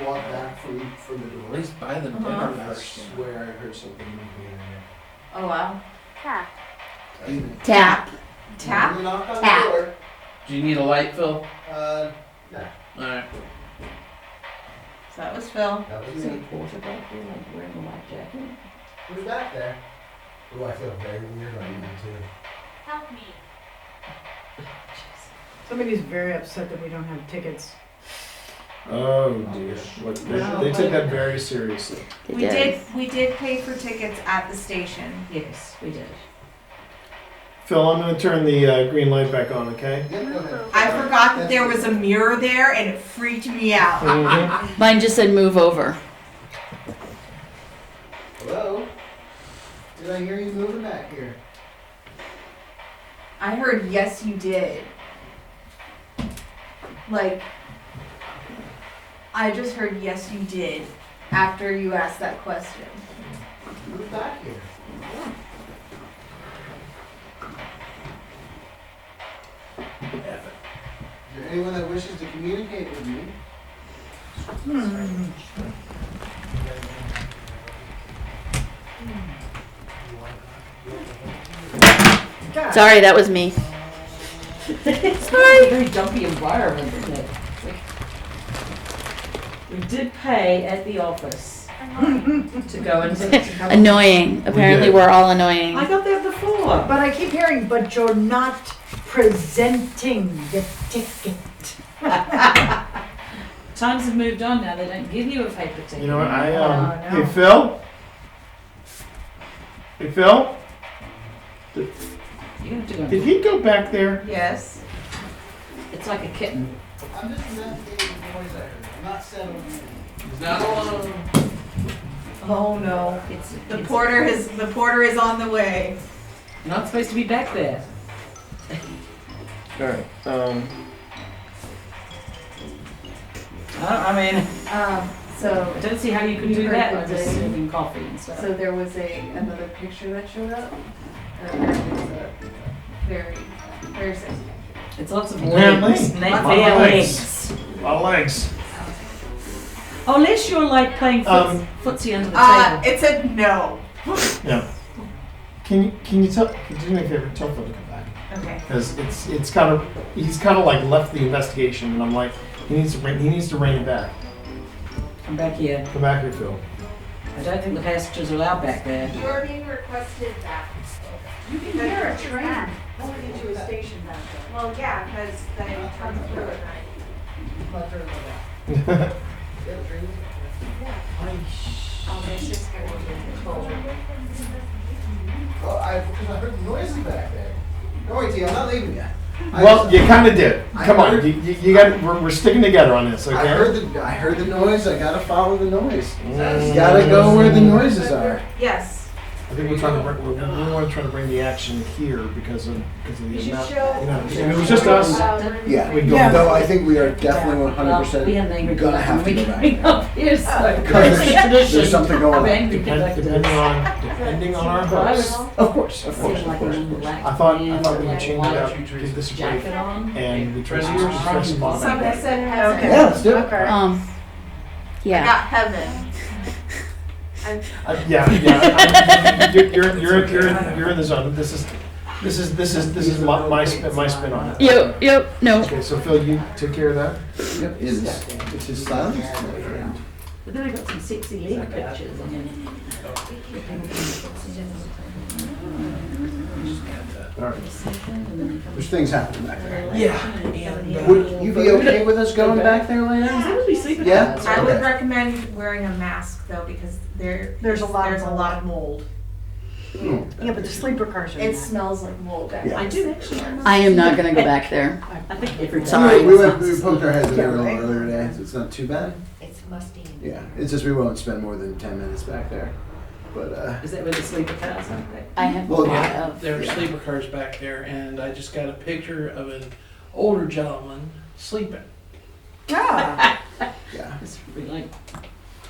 walked back from the door. at least buy them Uh-huh. dinner first. Where I heard something moving Oh wow. Tap. in there. Tap. Tap? You knock on Tap. the door. Do you need a light, Phil? No. Alright. So that was Phil. That was Is it me. a quarter back there, like wearing a white jacket? Who's back there? Oh, I feel very weird right now too. Help me. Somebody's very upset that we don't have tickets. Oh dear. Look, they take that very seriously. We did pay for tickets at the station. Yes, we did. Phil, I'm going to turn the green light back on, okay? Yeah, go ahead. I forgot that there was a mirror there and it freaked me out. Mhm. Mine just said move over. Hello? Did I hear you moving back here? I heard yes you did. Like, I just heard yes you did after you asked that question. Move back here. Anyone that wishes to communicate with me. Sorry, that was me. It's a very dumpy environment, isn't it? We did pay at the office to go into. Annoying. Apparently, we're all annoying. I got there before. But I keep hearing, but you're not presenting the ticket. Times have moved on now. They don't give you a paper ticket. You know what? no. Hey Phil. Hey Phil. You have to go. Did he go back there? Yes. It's like a kitten. I'm just investigating the noise I heard. I'm not settling in. He's not alone. Oh no. It's The porter is on the way. You're not supposed to be back there. All right. I mean, So I don't see how you could You do heard that the by just day. serving coffee and stuff. so there was another picture that showed up. Apparently it's a very, very sexy picture. It's lots of Apparently. legs. Lots of Bare legs. legs. A lot of legs. Oh, unless you're like playing footsie under the table. It said no. Yeah. Can you do me a favor? Tell Phil to come back Okay. because it's kind of he's kind of like left the investigation and I'm like he needs to rein it back. Come back here. Come back here, Phil. I don't think the passengers are allowed back there. You're being requested back. You can hear a train going into a station back there. Well, yeah, because they come through at night. Let her know that. Oh, there's just going to be control. Oh, because I heard the noises back there. Don't worry, T, I'm not leaving yet. Well, you kind of did. I Come on, heard- you got. We're sticking together on this, okay? I heard the noise. I gotta follow the noise. Gotta go where the noises are. Yes. I think we're trying to bring, we want to try to bring the action here because of the You should amount. show. You know, if it was just us. Yeah. We go. Yeah. Though I think we are definitely 100% Be an angry gonna have to go back. up here, so Because it's a tradition. there's something going of on. angry Depending on our But I hosts. was Of course, of course, sitting of like a course. little black I thought man we would with change white it up, give this a break, jacket on. and we try to Yours. stress them on. Somebody said heaven. Okay. Yeah, let's do it. Okay. I Yeah. got heaven. Yeah. You're in the zone. This is my spin on it. Yep. No. Okay, so Phil, you took care of that. Yep, it's his silence, my friend. But then I got some sexy leg pictures. I mean, All right. There's things happening back there. Yeah. Would you be okay with us going back there later? Yeah? I would Okay. recommend wearing a mask though because There's a lot of mold. Hmm. Yeah, but the sleeper cars are It not. smells like mold. Yeah. I do actually. I am not gonna go back there. I think every Sorry. time. We poked our heads in there a little earlier today, so it's not too bad. It's musty. Yeah, it's just we won't spend more than 10 minutes back there. But, Is that where the sleeper cars are? I have Well, a lot yeah. of. There are sleeper cars back there, and I just got a picture of an older gentleman sleeping. Yeah. yeah. It's really like.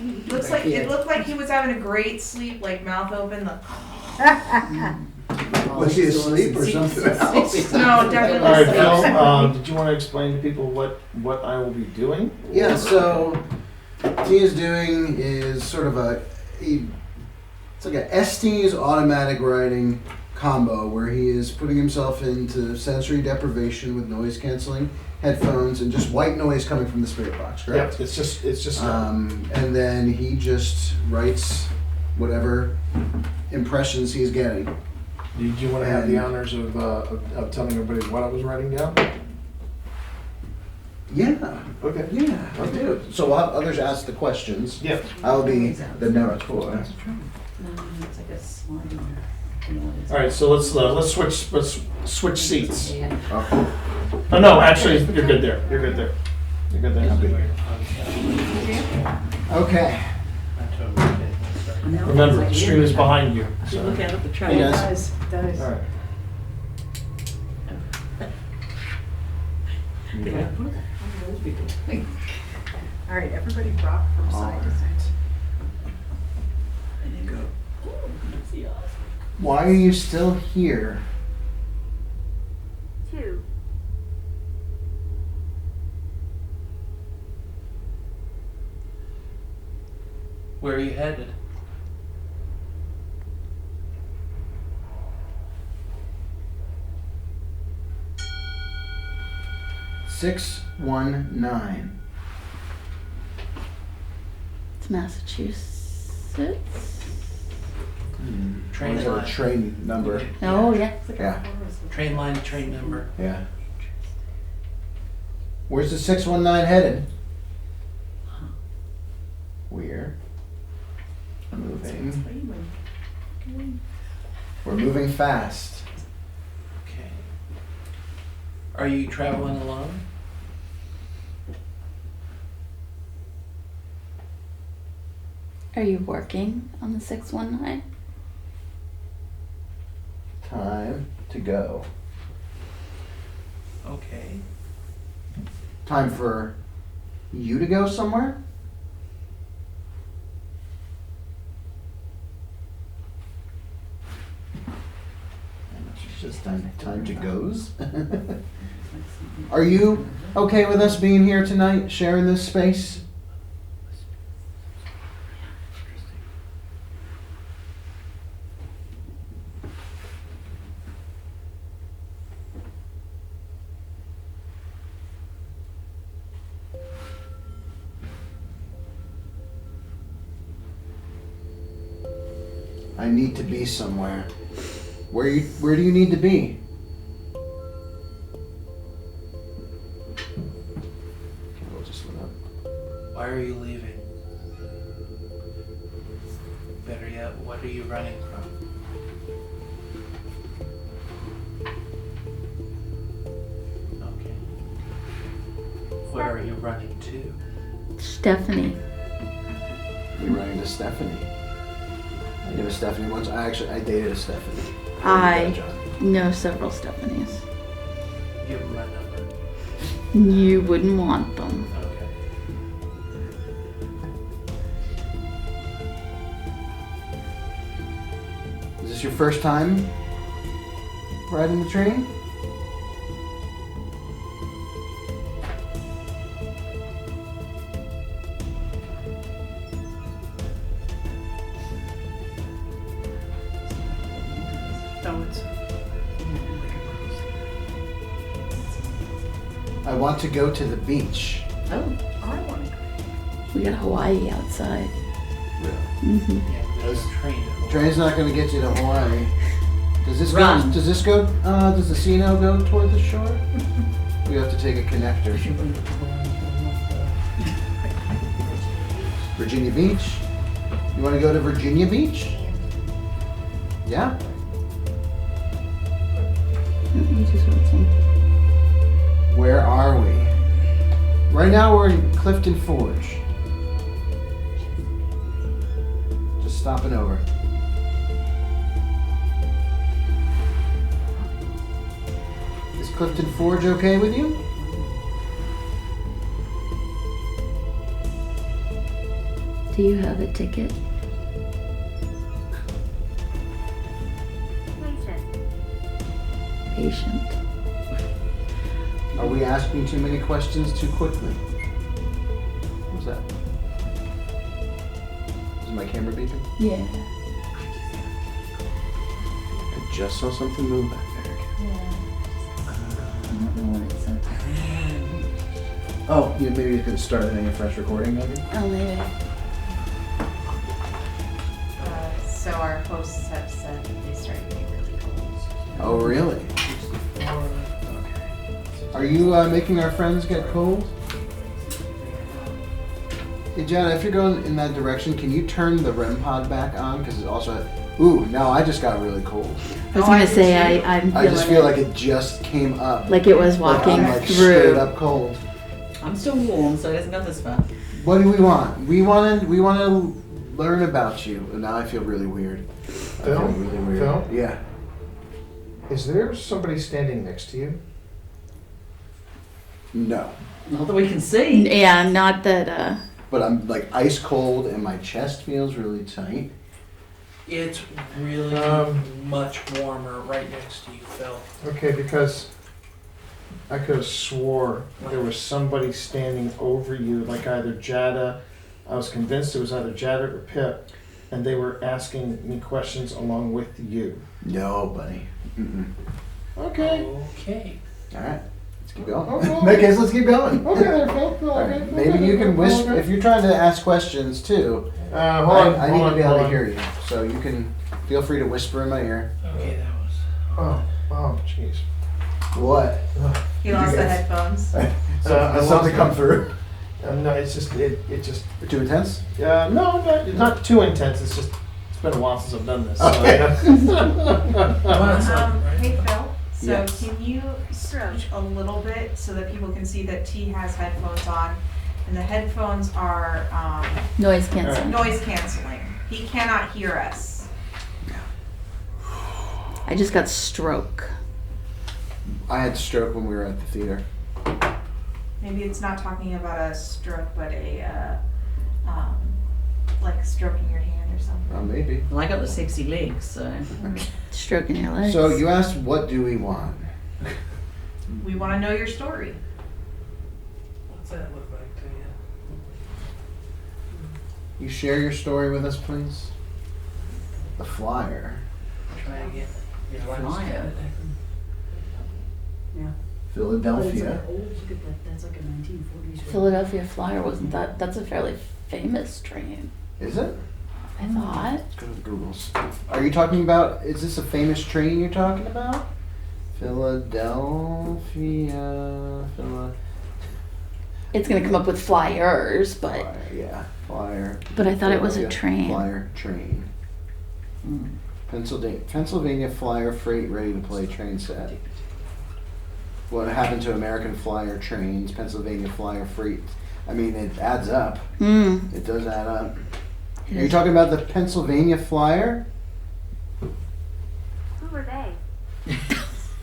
It looked like he was having a great sleep, like mouth open. Was he asleep or something else? No, definitely. All right, Phil. Did you want to explain to people what I will be doing? Yeah, so T is doing is sort of it's like a Estes automatic writing combo where he is putting himself into sensory deprivation with noise canceling headphones and just white noise coming from the spirit box, correct? Yep. It's just. And then he just writes whatever impressions he's getting. Do you want to have the honors of telling everybody what I was writing down? Yeah. Okay. Yeah, I do. So we'll have others ask the questions. Yeah. I'll be the narrator. No, it's like a slime. All right. So let's switch seats. Yeah. Oh no, actually, you're good there. You're good there. You're good there. Okay. Remember, the stream is behind you. You So. look out at the train. Hey, guys. Does. All right. They're like, what the hell are those people doing? All right, everybody rock from side to side. And they go, oh, that's the awesome. Why are you still here? 2. Where are you headed? $619. It's Massachusetts. Train Is that line. a train number? Oh, yeah. Yeah. Train line, train number. Yeah. Where's the 619 headed? We're moving. We're moving fast. Okay. Are you traveling alone? Are you working on the 619? Time to go. Okay. Time for you to go somewhere? It's just time to goes. Are you okay with us being here tonight, sharing this space? I need to be somewhere. Where do you need to be? We'll just let up. Why are you leaving? Better yet, what are you running from? Okay. Where are you running to? Stephanie. You're running to Stephanie. I knew a Stephanie once. I dated a Stephanie. I John. know several Stephanies. You have my number. You wouldn't want them. Okay. Is this your first time riding the train? I want to go to the beach. Oh, I want to go. we got Hawaii outside. Really? Mm-hmm. Yeah, but there's no train to Hawaii. Train's not going to get you to Hawaii. Does this Run. go? Does this go? Does the C&O go toward the shore? We have to take a connector. Virginia Beach. You want to go to Virginia Beach? Yeah. You just wrote some. Where are we? Right now we're in Clifton Forge. Just stopping over. Is Clifton Forge okay with you? Do you have a ticket? Patient. Are we asking too many questions too quickly? What's that? Is my camera beeping? Yeah. I just saw something move back there. I don't know what it said. Oh, yeah, maybe you could start a fresh recording maybe? Oh, maybe. So our hosts have said that they started getting really cold. Oh, really? Are you making our friends get cold? Hey, Jana, if you're going in that direction, can you turn the REM pod back on? Because it also... Ooh, now I just got really cold. I was gonna say I'm I feeling just feel it. like it just came up. Like it was Like walking I'm like through. straight up cold. I'm still warm, so it doesn't go this far. What do we want? We want to learn about you. And now I feel really weird. I Phil? feel really weird. Phil? Yeah. Is there somebody standing next to you? No. Not that we can see. Yeah, not that. But I'm like ice cold and my chest feels really tight. It's really much warmer right next to you, Phil. Okay, because I could have swore there was somebody standing over you, like either Jada, I was convinced it was either Janet or Pip, and they were asking me questions along with you. No, buddy. Okay. Okay. All right. Let's keep going. Okay. In that case, let's keep going. Okay there, Phil. All right. Maybe you can whisper if you're trying to ask questions too. Hold on. I need to be able to hear you, so you can feel free to whisper in my ear. Okay, that was. Oh, jeez. What? He lost the headphones. Did something come through? No, it's just it just. Too intense? No, not too intense. It's just it's been a while since I've done this. Okay. Hey Phil, so Yes. can you scrooge a little bit so that people can see that T has headphones on, and the headphones are Noise canceling. noise canceling. He cannot hear us. I just got stroke. I had stroke when we were at the theater. Maybe it's not talking about a stroke, but a like stroking your hand or something. Maybe. Well, I got the sexy legs, so. Stroking your legs. So you asked, what do we want? We want to know your story. What's that look like to you? You share your story with us, please? The flyer. Try again. Your last Flyer. Yeah. Philadelphia. Look at that. That's like a 1940s. Philadelphia Flyer wasn't that? That's a fairly famous train. Is it? I thought. Let's go to the Googles. Are you talking about, is this a famous train you're talking about? Philadelphia, It's gonna come up with flyers, but Flyer, yeah, flyer. But I thought it was a Philadelphia train. Flyer train. Pennsylvania Flyer freight ready to play train set. What happened to American Flyer trains? Pennsylvania Flyer freight. I mean, it adds up. It does add up. It Are you is. talking about the Pennsylvania Flyer? Who were they?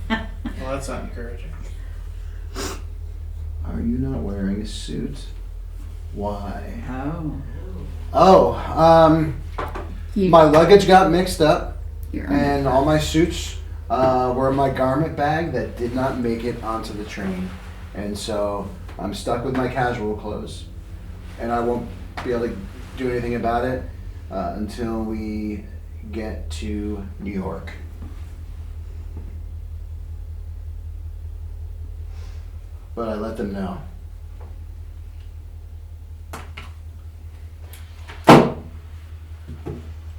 Well, that's not encouraging. Are you not wearing a suit? Why? Oh. You- My luggage got mixed up, You're and all my suits were in my garment bag that did not make it onto the train. And so I'm stuck with my casual clothes, and I won't be able to do anything about it until we get to New York. But I let them know.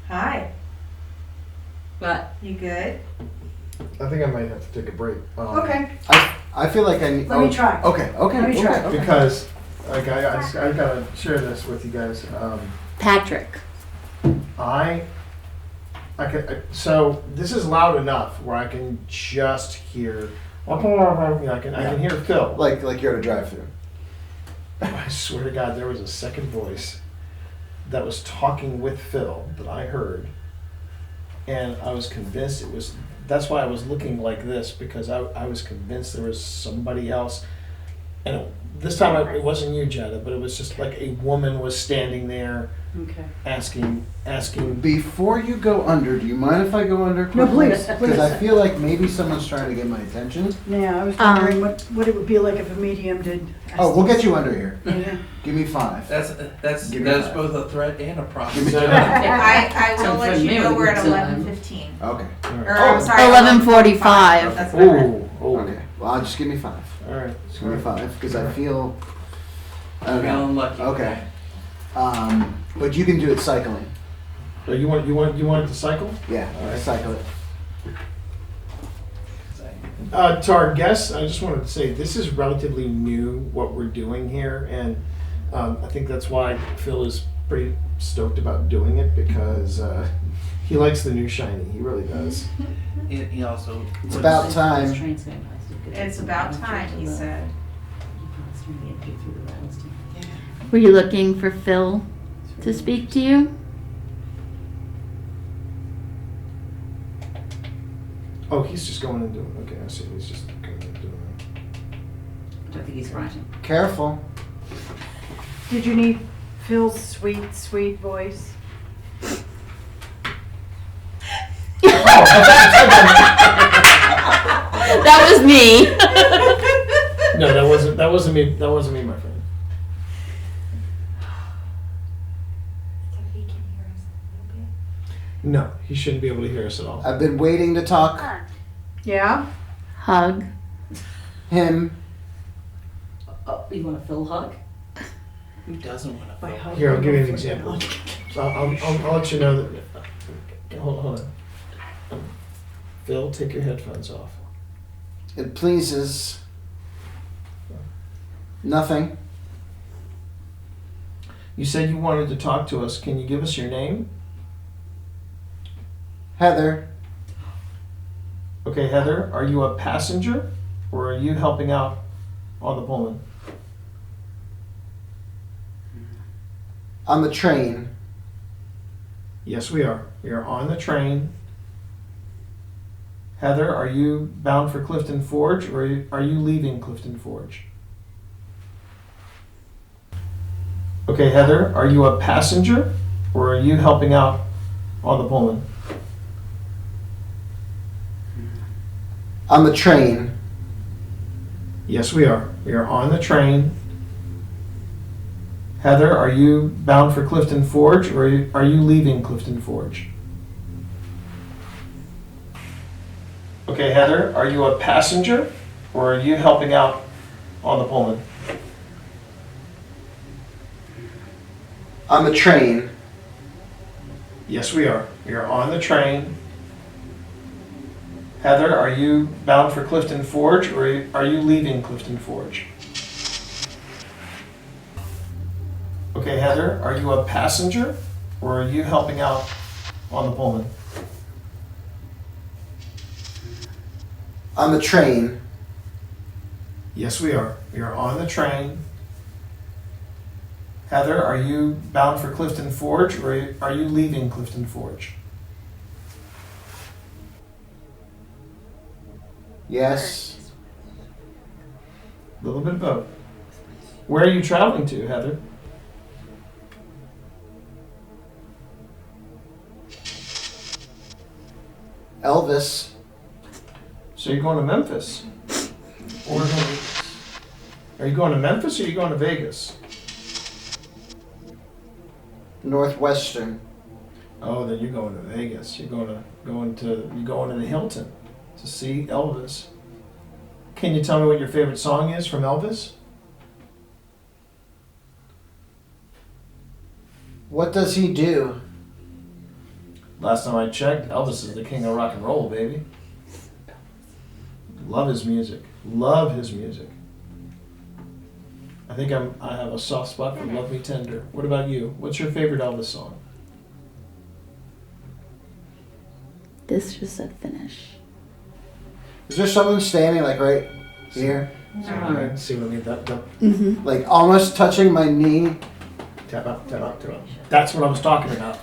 Hi. But You good? I think I might have to take a break. Okay. I feel like I need. Let me try. Okay. Let me try. Okay. Because like I gotta share this with you guys. Patrick. So this is loud enough where I can just hear. I can hear Phil. Like you're at a drive-through. I swear to God, there was a second voice that was talking with Phil that I heard, and I was convinced it was. That's why I was looking like this, because I was convinced there was somebody else. And this time it wasn't you, Jetta, but it was just like a woman was standing there Okay. asking. Before you go under, do you mind if I go under No, quickly? please, Because I please. feel like maybe someone's trying to get my attention. Yeah, I was wondering what it would be like if a medium did. Oh, we'll get you under here. Yeah. Give me 5. That's Give me five. both a threat and a promise. Give me I will So let for you me, know we we're at could, 11:15. Okay. Or I'm sorry, 11:45. That's what I meant. Okay. Well, I'll just give me 5. All right. Just give me 5 because I feel. I don't know. Feeling lucky. Okay. But you can do it cycling. So you want it to cycle? Yeah. All right. Cycle it. To our guests, I just wanted to say this is relatively new what we're doing here, and I think that's why Phil is pretty stoked about doing it, because he likes the new shiny. He really does. He also. It's about time. It's about time, he said. Were you looking for Phil to speak to you? Oh, he's just going and doing. Okay, I see. He's just going and doing. I don't think he's writing. Careful. Did you need Phil's sweet, sweet voice? That was me. No, that wasn't me. That wasn't me, my friend. No, he shouldn't be able to hear us at all. I've been waiting to talk Yeah? Hug. him. You want a Phil hug? Who doesn't want to feel? Here, I'll give you an example. I'll let you know that. Hold on. Phil, take your headphones off. It pleases nothing. You said you wanted to talk to us. Can you give us your name? Heather. Okay, Heather, are you a passenger or are you helping out on the Pullman? On the train. Yes, we are. We are on the train. Heather, are you bound for Clifton Forge or are you leaving Clifton Forge? Okay, Heather, are you a passenger or are you helping out on the Pullman? On the train. Yes, we are. We are on the train. Heather, are you bound for Clifton Forge or are you leaving Clifton Forge? Okay, Heather, are you a passenger or are you helping out on the Pullman? On the train. Yes, we are. We are on the train. Heather, are you bound for Clifton Forge or are you leaving Clifton Forge? Okay, Heather, are you a passenger or are you helping out on the Pullman? On the train. Yes, we are. We are on the train. Heather, are you bound for Clifton Forge or are you leaving Clifton Forge? Yes. A little bit of both. Where are you traveling to, Heather? Elvis. So you're going to Memphis? Or are you going to Memphis or are you going to Vegas? Northwestern. Oh, then you're going to Vegas. You're going to the Hilton to see Elvis. Can you tell me what your favorite song is from Elvis? What does he do? Last time I checked, Elvis is the king of rock and roll, baby. Love his music. Love his music. I think I have a soft spot for Love Me Tender. What about you? What's your favorite Elvis song? This just said finish. Is there someone standing like right here? Alright, see what I mean? That Mm-hmm. Like almost touching my knee? tap out, tap out, tap out. That's what I was talking about.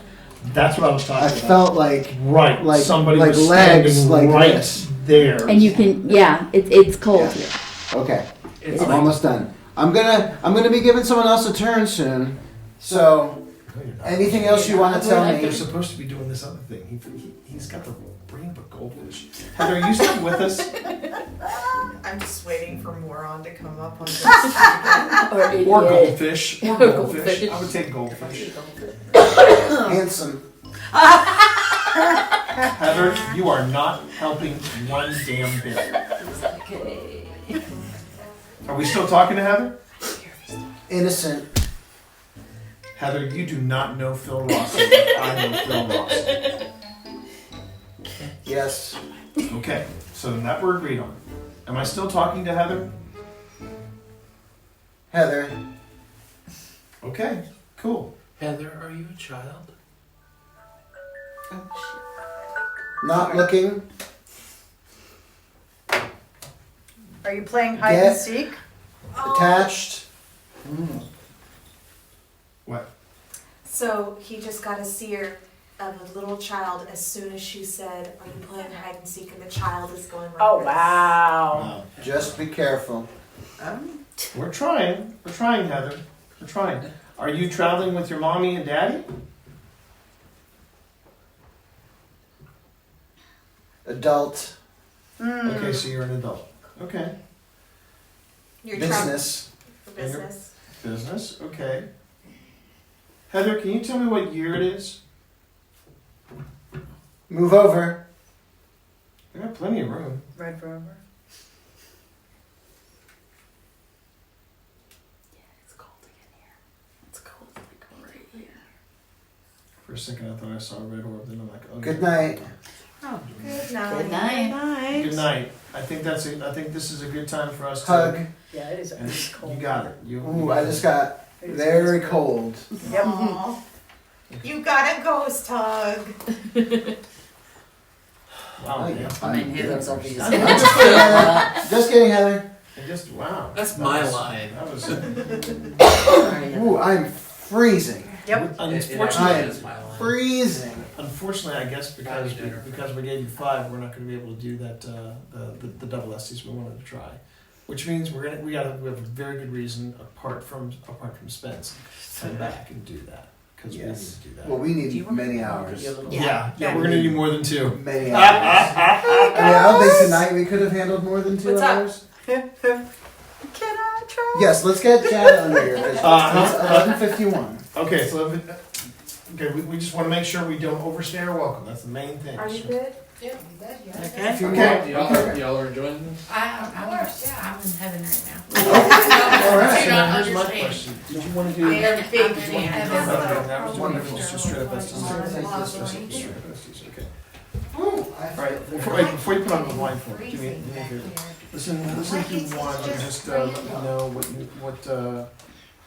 That's what I was talking I about. felt like Right, like somebody like was legs standing like right this. there. And you can, yeah, it's cold Yeah. here. Okay. It's I'm like- almost done. I'm gonna be giving someone else a turn soon. So anything else you want to tell They're me? supposed to be doing this other thing. He's got the brain of a goldfish. Heather, are you still with us? I'm just waiting for moron to come up on this. Or goldfish. Or goldfish. Goldfish. I would take goldfish. Handsome. Heather, you are not helping one damn bit. Okay. Are we still talking to Heather? Innocent. Heather, you do not know Phil Ross. I know Phil Ross. Yes. Okay, so then that we're agreed on. Am I still talking to Heather? Heather. Okay, cool. Heather, are you a child? Not looking. Are you playing hide and seek? Attached. What? So he just got a seer of a little child as soon as she said, "Are you playing hide and seek?" and the child is going like Oh this. wow. Just be careful. We're trying. We're trying, Heather. We're trying. Are you traveling with your mommy and daddy? Adult. Okay, so you're an adult. Okay. You're traveling Business. for business. Business, okay. Heather, can you tell me what year it is? Move over. We got plenty of room. Red Rover. For a second, I thought I saw a red orb. Then I'm like, oh. Good night. Oh, good night. Good night. Good night. I think this is a good time for us Hug. to. Yeah, it is. And It's cold. you got it. Ooh, I just got very cold. Yep. Aw. You got a ghost hug. Wow. Yeah. Just kidding, Heather. And just wow. That's my line. That was. Ooh, I'm freezing. Yep. Unfortunately, It is my line. Freezing. Unfortunately, I guess because we gave you 5, we're not going to be able to do that the double Estes we wanted to try, which means we have a very good reason apart from Spence to come back and do that because we need to do that. Well, we need many hours. Yeah, we're going to need more than 2. Many hours. I mean, I don't think tonight we could have handled more than 2 What's up? hours. Can I try? Yes, let's get Chad under here. 'Cause it's 11:51. Okay, so we just want to make sure we don't overstay our welcome. That's the main thing. Are you good? If you Okay. Y'all are enjoying this? I'm in heaven right now. All right. So now here's my question. Did you want to do? I'm Did you in want to do heaven. that was wonderful. Just straight up Estes. Straight up Estes. Okay. All right. Before you put on the blindfold, do me a favor. Listen to one and just let me know what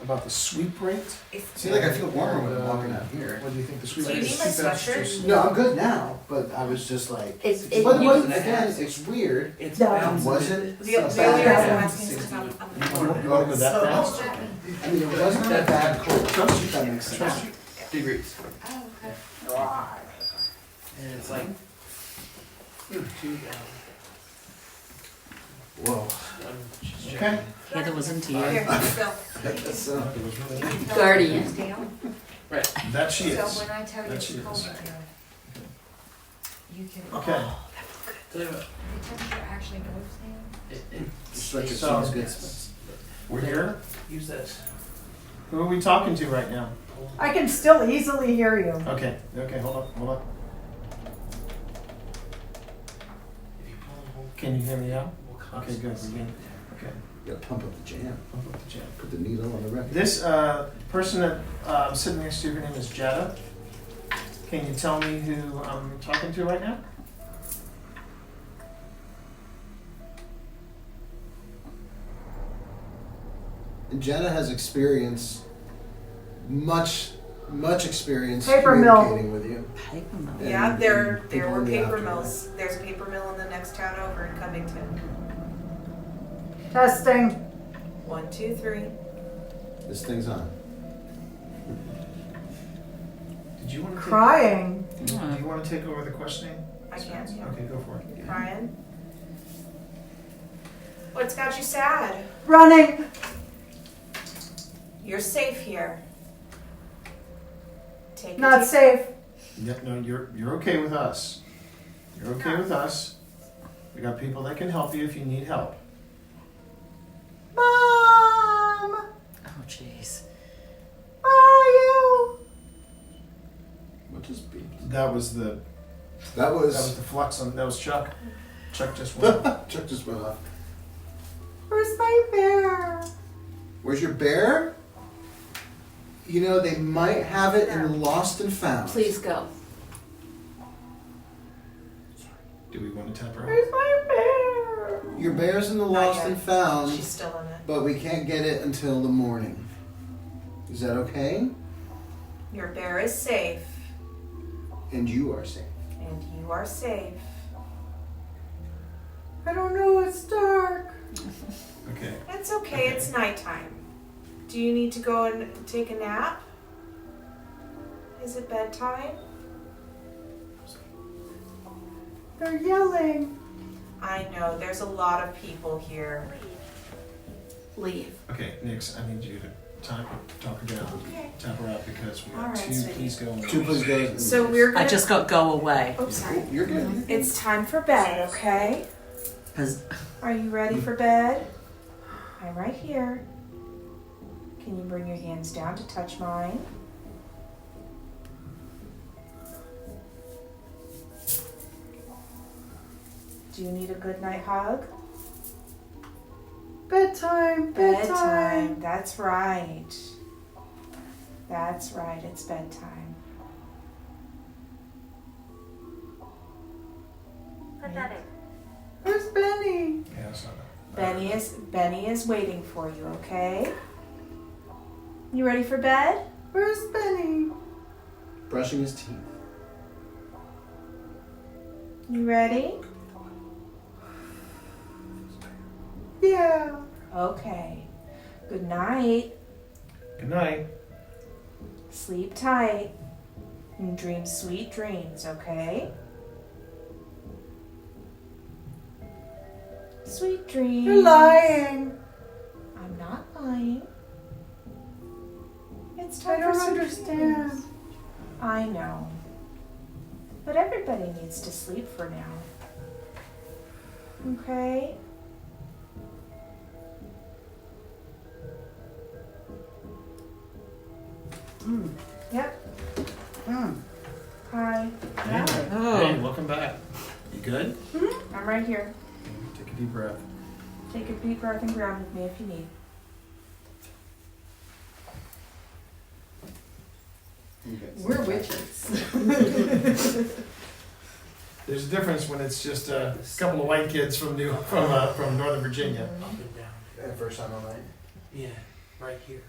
about the sweep rate. See, like I feel warmer when I'm walking out here. What do you think the sweep Do you rate need is? my sweatshirt? No, I'm good now, but I was just like, It's but again, it's weird. It's No. It wasn't The only bad. reason I'm asking is because I'm You want to go that fast? I mean, it wasn't a bad cold. Trust you. That makes sense. Trust you. degrees. And it's like 2 Whoa. Okay. Heather was into you. Here, Phil. So, Guardian. Right. That she is. So when I tell you That it's she is. cold, you can. Okay. Tell you what, The temperature actually goes down. it's like it So- sounds good. We're here. use that. Who are we talking to right now? I can still easily hear you. Okay. Okay. Hold on. Can you hear me now? Okay. Good. We're good. Okay. You gotta pump up the jam. Pump up the jam. Put the needle on the record. This person that I'm sitting next to, her name is Jetta. Can you tell me who I'm talking to right now? And Jenna has experience, much experience Paper mill. communicating with you. Yeah, And there people were in the paper afterlife. mills. There's a paper mill in the next town over in Covington. Testing. 1, 2, 3. This thing's on. Did you want to? Crying. Do you want to take over the questioning? I can. Okay, go for it. Brian? What's got you sad? Running. You're safe here. Take a Not deep- safe. Yeah, no, you're okay with us. You're okay with us. We got people that can help you if you need help. Mom. Oh, jeez. Where are you? What just beeped? That was the That was. the flux on. That was Chuck. Chuck just went. Chuck just went off. Where's my bear? Where's your bear? You know, they might have it in Lost and Found. Please go. Do we want to tap her out? Where's my bear? Your bear's in the Not Lost yet. and Found, She's still in it. but we can't get it until the morning. Is that okay? Your bear is safe. And you are safe. And you are safe. I don't know. It's dark. Okay. It's okay, it's nighttime. Do you need to go and take a nap? Is it bedtime? They're yelling. I know, there's a lot of people here. Leave. Okay, Nix, I need you to talk her down. Okay. Tap her out because we got All right, 2 sweetie. please go. 2 please go. So we're gonna. I just got go away. Oh, sorry. You're good. It's time for bed, okay? 'Cause Are you ready for bed? I'm right here. Can you bring your hands down to touch mine? Do you need a good night hug? Bedtime. Bedtime. That's right. That's right. It's bedtime. Pathetic. Where's Benny? Yeah, that's not bad. Benny is waiting for you, okay? You ready for bed? Where's Benny? Brushing his teeth. You ready? Yeah. Okay. Good night. Good night. Sleep tight. And dream sweet dreams, okay? Sweet dreams. You're lying. I'm not lying. It's I time don't for sweet understand. dreams. I know. But everybody needs to sleep for now. Okay? Yep. Hi. Hey, welcome back. You good? I'm right here. Take a deep breath. Take a deep breath and ground with me if you need. We're witches. There's a difference when it's just a couple of white kids from Northern Virginia. Up and down. First time all night. Yeah, right here.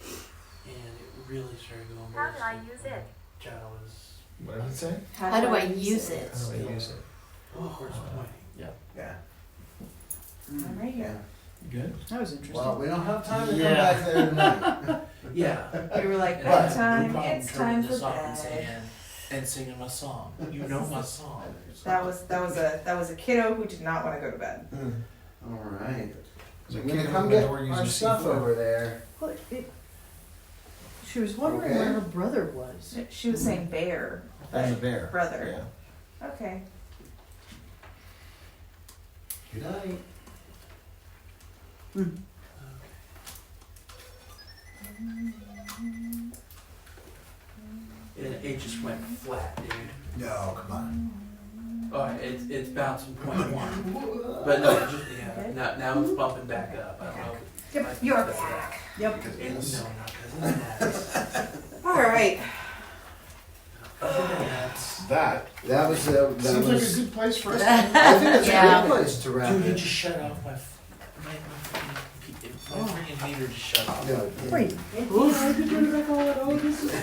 And it really started going How did I ballistic use when it? Jada was. What did it say? How do I use it? How do I use it? Oh, where's the point? Yeah. I'm right here. You good? That was interesting. Well, we don't have time to come Yeah. back there tonight. Yeah. You were like, And I had bedtime, no problem it's turning time for this off and bed. saying- and singing my song. You know my song. That was a kiddo who did not want to go to bed. All right. There's a We're kid gonna come who get went to war our using stuff C4. over there. Well, she was wondering Okay. where her brother was. She was saying bear. That's a bear. Brother. Yeah. Okay. Good night. It just went flat, dude. No, come on. Oh, it's bouncing 0.1. But no, just, yeah, now it's bumping back up. I don't know. Yep, you're back. Yep. No, not because of that. All right. That was that Seems like a was. good place for us to I think it's Yeah. a good place to wrap Dude, you it. just shut off my freaking meter just shut off. No, Wait.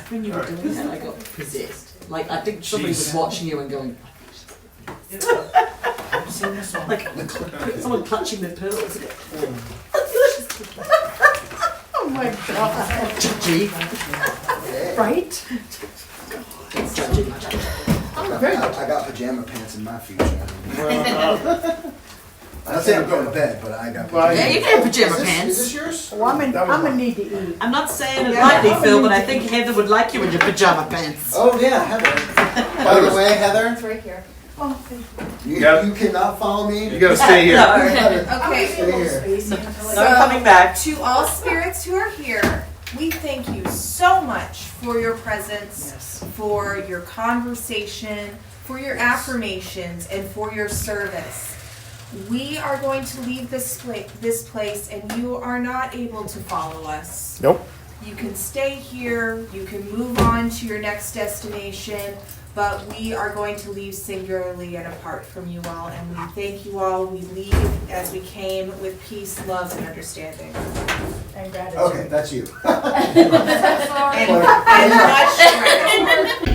When you were doing that, I got possessed. Like, I think somebody was watching you and going, Sing the song. like, someone clutching their pearls. Oh my god. Gee, Right? it's judging. I got pajama pants in my future. I'm not saying I'm going to bed, but I got. Well, Yeah, you can have pajama Is pants. this yours? Well, I'm That was gonna mine. need to eat. I'm not saying it lightly, Phil, but I think Heather would like you in your pajama pants. Oh yeah, Heather. By the way, Heather, It's right here. Oh, thank you. you, Yeah. you cannot follow me. You gotta stay here. No, Okay. Stay here. no coming back. To all spirits who are here, we thank you so much for your presence, Yes. for your conversation, for your affirmations, and for your service. We are going to leave this place, and you are not able to follow us. Nope. You can stay here, you can move on to your next destination, but we are going to leave singularly and apart from you all, and we thank you all. We leave as we came with peace, love, and understanding. And gratitude. Okay, that's you. And much gratitude.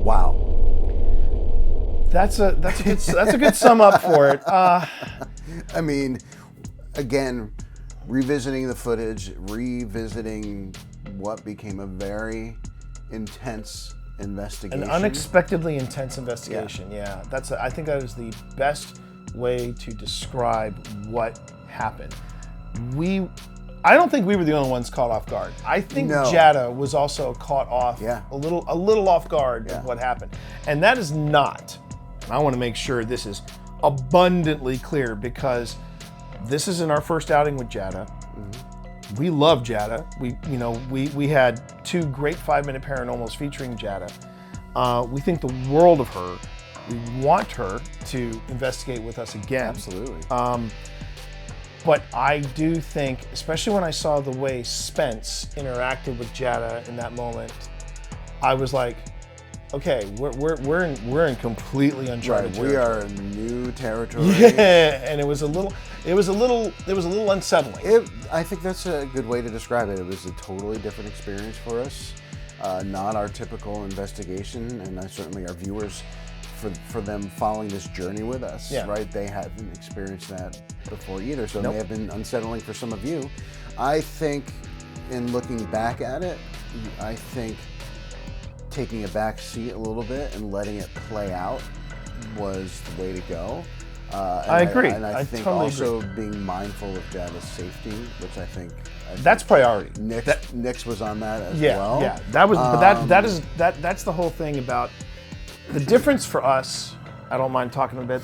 Wow. That's a good sum up for it. I mean, again, revisiting the footage, revisiting what became a very intense investigation. An unexpectedly intense investigation. Yeah, I think that is the best way to describe what happened. I don't think we were the only ones caught off guard. I think No. Jada was also caught off a little off guard with what happened. And that is not, and I want to make sure this is abundantly clear because this isn't our first outing with Jada. We love Jada. We had 2 great 5-minute paranormals featuring Jada. We think the world of her. We want her to investigate with us again. Absolutely. But I do think, especially when I saw the way Spence interacted with Jada in that moment, I was like, okay, we're in completely uncharted territory. We are in new territory. Yeah, and it was a little unsettling. I think that's a good way to describe it. It was a totally different experience for us, not our typical investigation, and certainly our viewers, for them following this journey with us, right? They hadn't experienced that before either, so it may have been unsettling for some of you. I think, in looking back at it, I think taking a back seat a little bit and letting it play out was the way to go. I agree. I think totally also agree. being mindful of Jada's safety, which I think that's priority. Nix was on that as well. Yeah, that was. But that's the whole thing about the difference for us. I don't mind talking a bit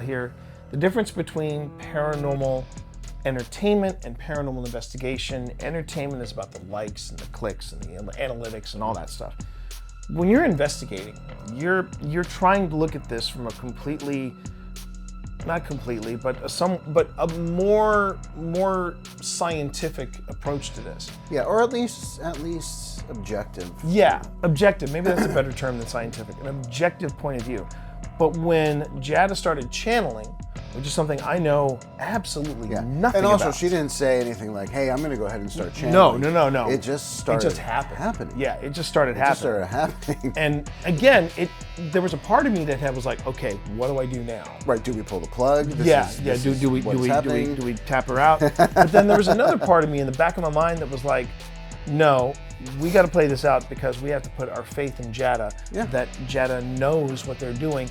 here. The difference between paranormal entertainment and paranormal investigation. Entertainment is about the likes and the clicks and the analytics and all that stuff. When you're investigating, you're trying to look at this from a completely, not completely, but a more scientific approach to this. Yeah, or at least objective. Yeah, objective. Maybe that's a better term than scientific. An objective point of view. But when Jada started channeling, which is something I know absolutely nothing And also, about. she didn't say anything like, hey, I'm going to go ahead and start channeling. No. It just started happening. Yeah, it just started happening. And again, there was a part of me that was like, okay, what do I do now? Right, do we pull the plug? Do we tap her out? But then there was another part of me in the back of my mind that was like, no, we got to play this out because we have to put our faith in Jada, that Jada knows what they're doing.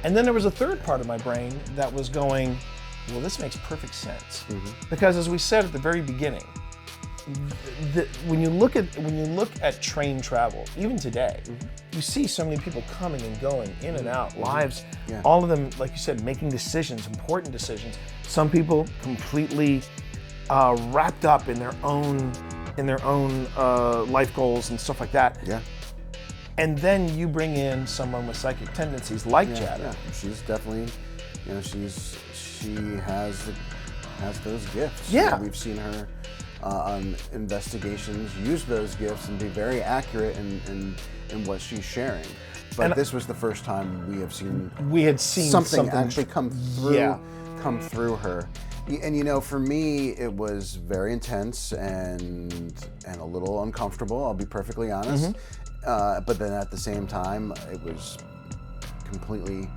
And then there was a third part of my brain that was going, well, this makes perfect sense. Mm-hmm. Because as we said at the very beginning, when you look at train travel, even today, you see so many people coming and going, in and out, lives, all of them, like you said, making decisions, important decisions. Some people completely wrapped up in their own life goals and stuff like that. Yeah. And then you bring in someone with psychic tendencies like Jada. Yeah. She's definitely, she has those gifts. Yeah. We've seen her on investigations use those gifts and be very accurate in what she's sharing. But this was the first time we had seen something actually come through her. And for me, it was very intense and a little uncomfortable, I'll be perfectly honest. Mm-hmm. But then at the same time, it was completely,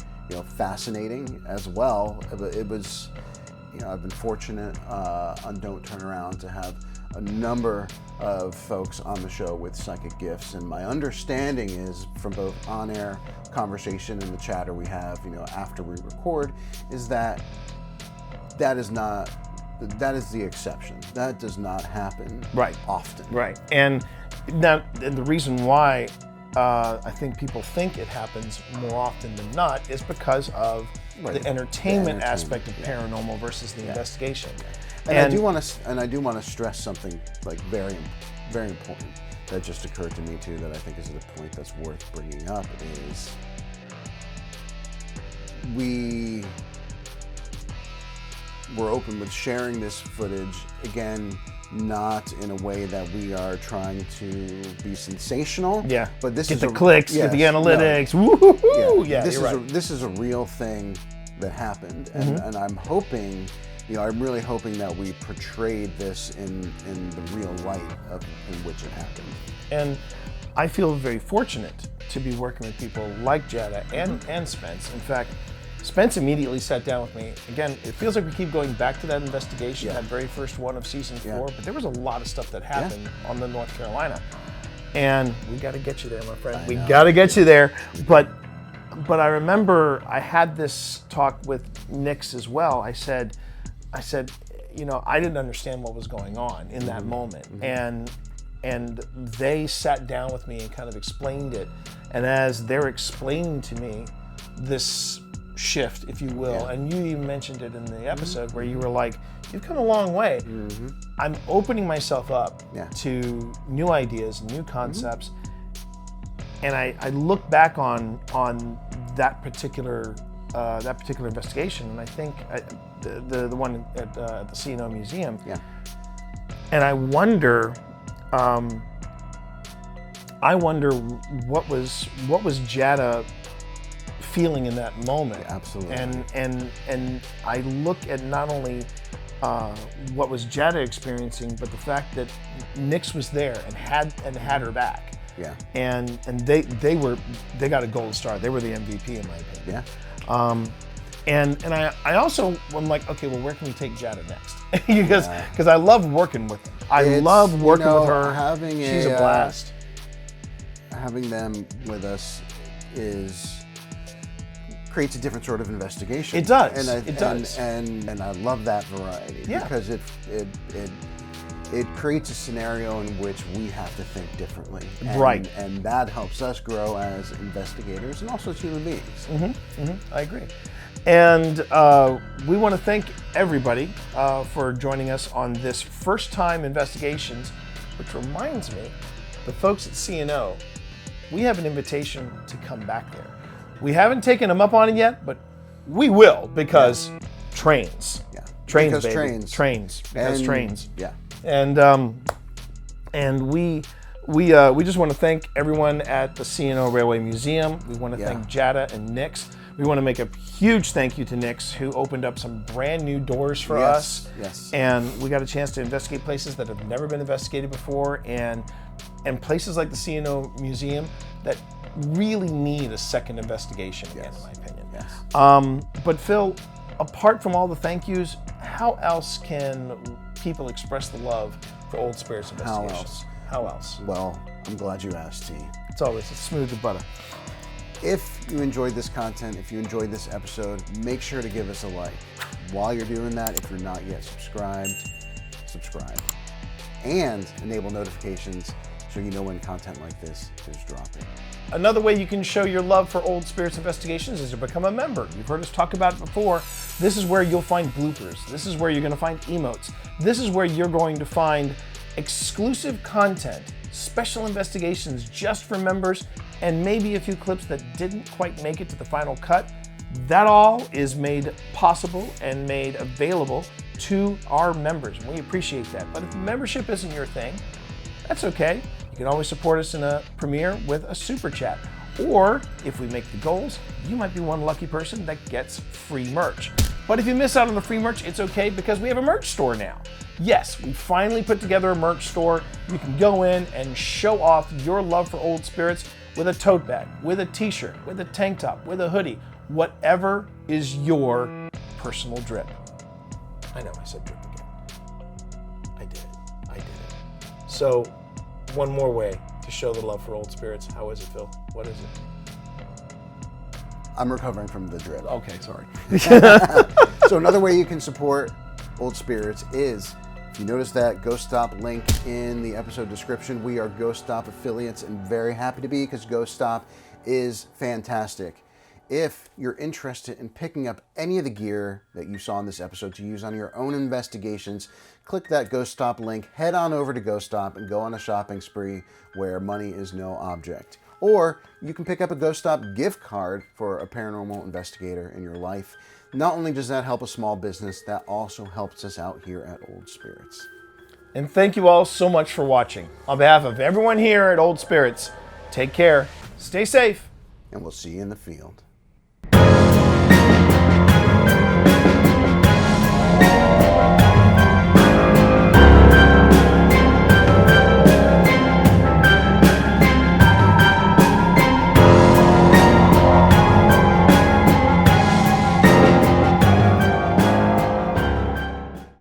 fascinating as well. It was, I've been fortunate on Don't Turn Around to have a number of folks on the show with psychic gifts, and my understanding is from both on-air conversation and the chatter we have, after we record, is that is the exception. That does not happen often. Right. And now, the reason why I think people think it happens more often than not is because of the entertainment aspect of paranormal versus the investigation. And I do want to stress something like very, very important that just occurred to me too, that I think is a point that's worth bringing up, is we're open with sharing this footage, again, not in a way that we are trying to be sensational. Yeah. But this get is the clicks, get the analytics. No. Woo-hoo-hoo. Yeah, This is a real thing that happened, and I'm hoping, I'm really hoping that we portrayed this in the real light in which it happened. And I feel very fortunate to be working with people like Jada and Spence. In fact, Spence immediately sat down with me. Again, it feels like we keep going back to that investigation, that very first one of season 4, but there was a lot of stuff that happened on the North Carolina. And we got to get you there, my friend. We got to get you there. But I remember I had this talk with Nix as well. I said, I didn't understand what was going on in that moment. And they sat down with me and kind of explained it. And as they're explaining to me this shift, if you will, and you even mentioned it in the episode where you were like, you've come a long way. I'm opening myself up to new ideas, new concepts, and I look back on that particular investigation, and I think the one at the C&O Museum, and I wonder what was Jada feeling in that moment. Absolutely. And I look at not only what was Jada experiencing, but the fact that Nix was there and had her back. Yeah. And they got a gold star. They were the MVP in my opinion. Yeah. And I also I'm like, okay, well, where can we take Jada next? because I love working with them. I love working with her. She's a blast. Having them with us creates a different sort of investigation. It does. And I love that variety because it creates a scenario in which we have to think differently. And that helps us grow as investigators and also as human beings. I agree. And we want to thank everybody for joining us on this first time investigations, which reminds me, the folks at C&O, we have an invitation to come back there. We haven't taken them up on it yet, but we will because trains. Yeah. Trains, because baby. Trains. Because trains. Yeah. And we just want to thank everyone at the C&O Railway Museum. We want to thank Jada and Nix. We want to make a huge thank you to Nix, who opened up some brand new doors for us. Yes. And we got a chance to investigate places that have never been investigated before, and places like the C&O Museum that really need a second investigation, in my opinion. Yes. But Phil, apart from all the thank yous, how else can people express the love for Old Spirits Investigations? How else? Well, I'm glad you asked, T. It's always smooth as butter. If you enjoyed this content, if you enjoyed this episode, make sure to give us a like. While you're doing that, if you're not yet subscribed, subscribe. And enable notifications so you know when content like this is dropping. Another way you can show your love for Old Spirits Investigations is to become a member. You've heard us talk about it before. This is where you'll find bloopers. This is where you're going to find emotes. This is where you're going to find exclusive content, special investigations just for members, and maybe a few clips that didn't quite make it to the final cut. That all is made possible and made available to our members, and we appreciate that. But if membership isn't your thing, that's okay. You can always support us in a premiere with a super chat. Or if we make the goals, you might be one lucky person that gets free merch. But if you miss out on the free merch, it's okay because we have a merch store now. Yes, we finally put together a merch store. You can go in and show off your love for Old Spirits with a tote bag, with a t-shirt, with a tank top, with a hoodie, whatever is your personal drip. I know I said drip again. I did it. So, one more way to show the love for Old Spirits. How is it, Phil? What is it? I'm recovering from the drip. Okay, sorry. So another way you can support Old Spirits is, if you notice that Ghost Stop link in the episode description, we are Ghost Stop affiliates and very happy to be, because Ghost Stop is fantastic. If you're interested in picking up any of the gear that you saw in this episode to use on your own investigations, click that Ghost Stop link, head on over to Ghost Stop and go on a shopping spree where money is no object. Or you can pick up a Ghost Stop gift card for a paranormal investigator in your life. Not only does that help a small business, that also helps us out here at Old Spirits. And thank you all so much for watching. On behalf of everyone here at Old Spirits, take care, stay safe, and we'll see you in the field.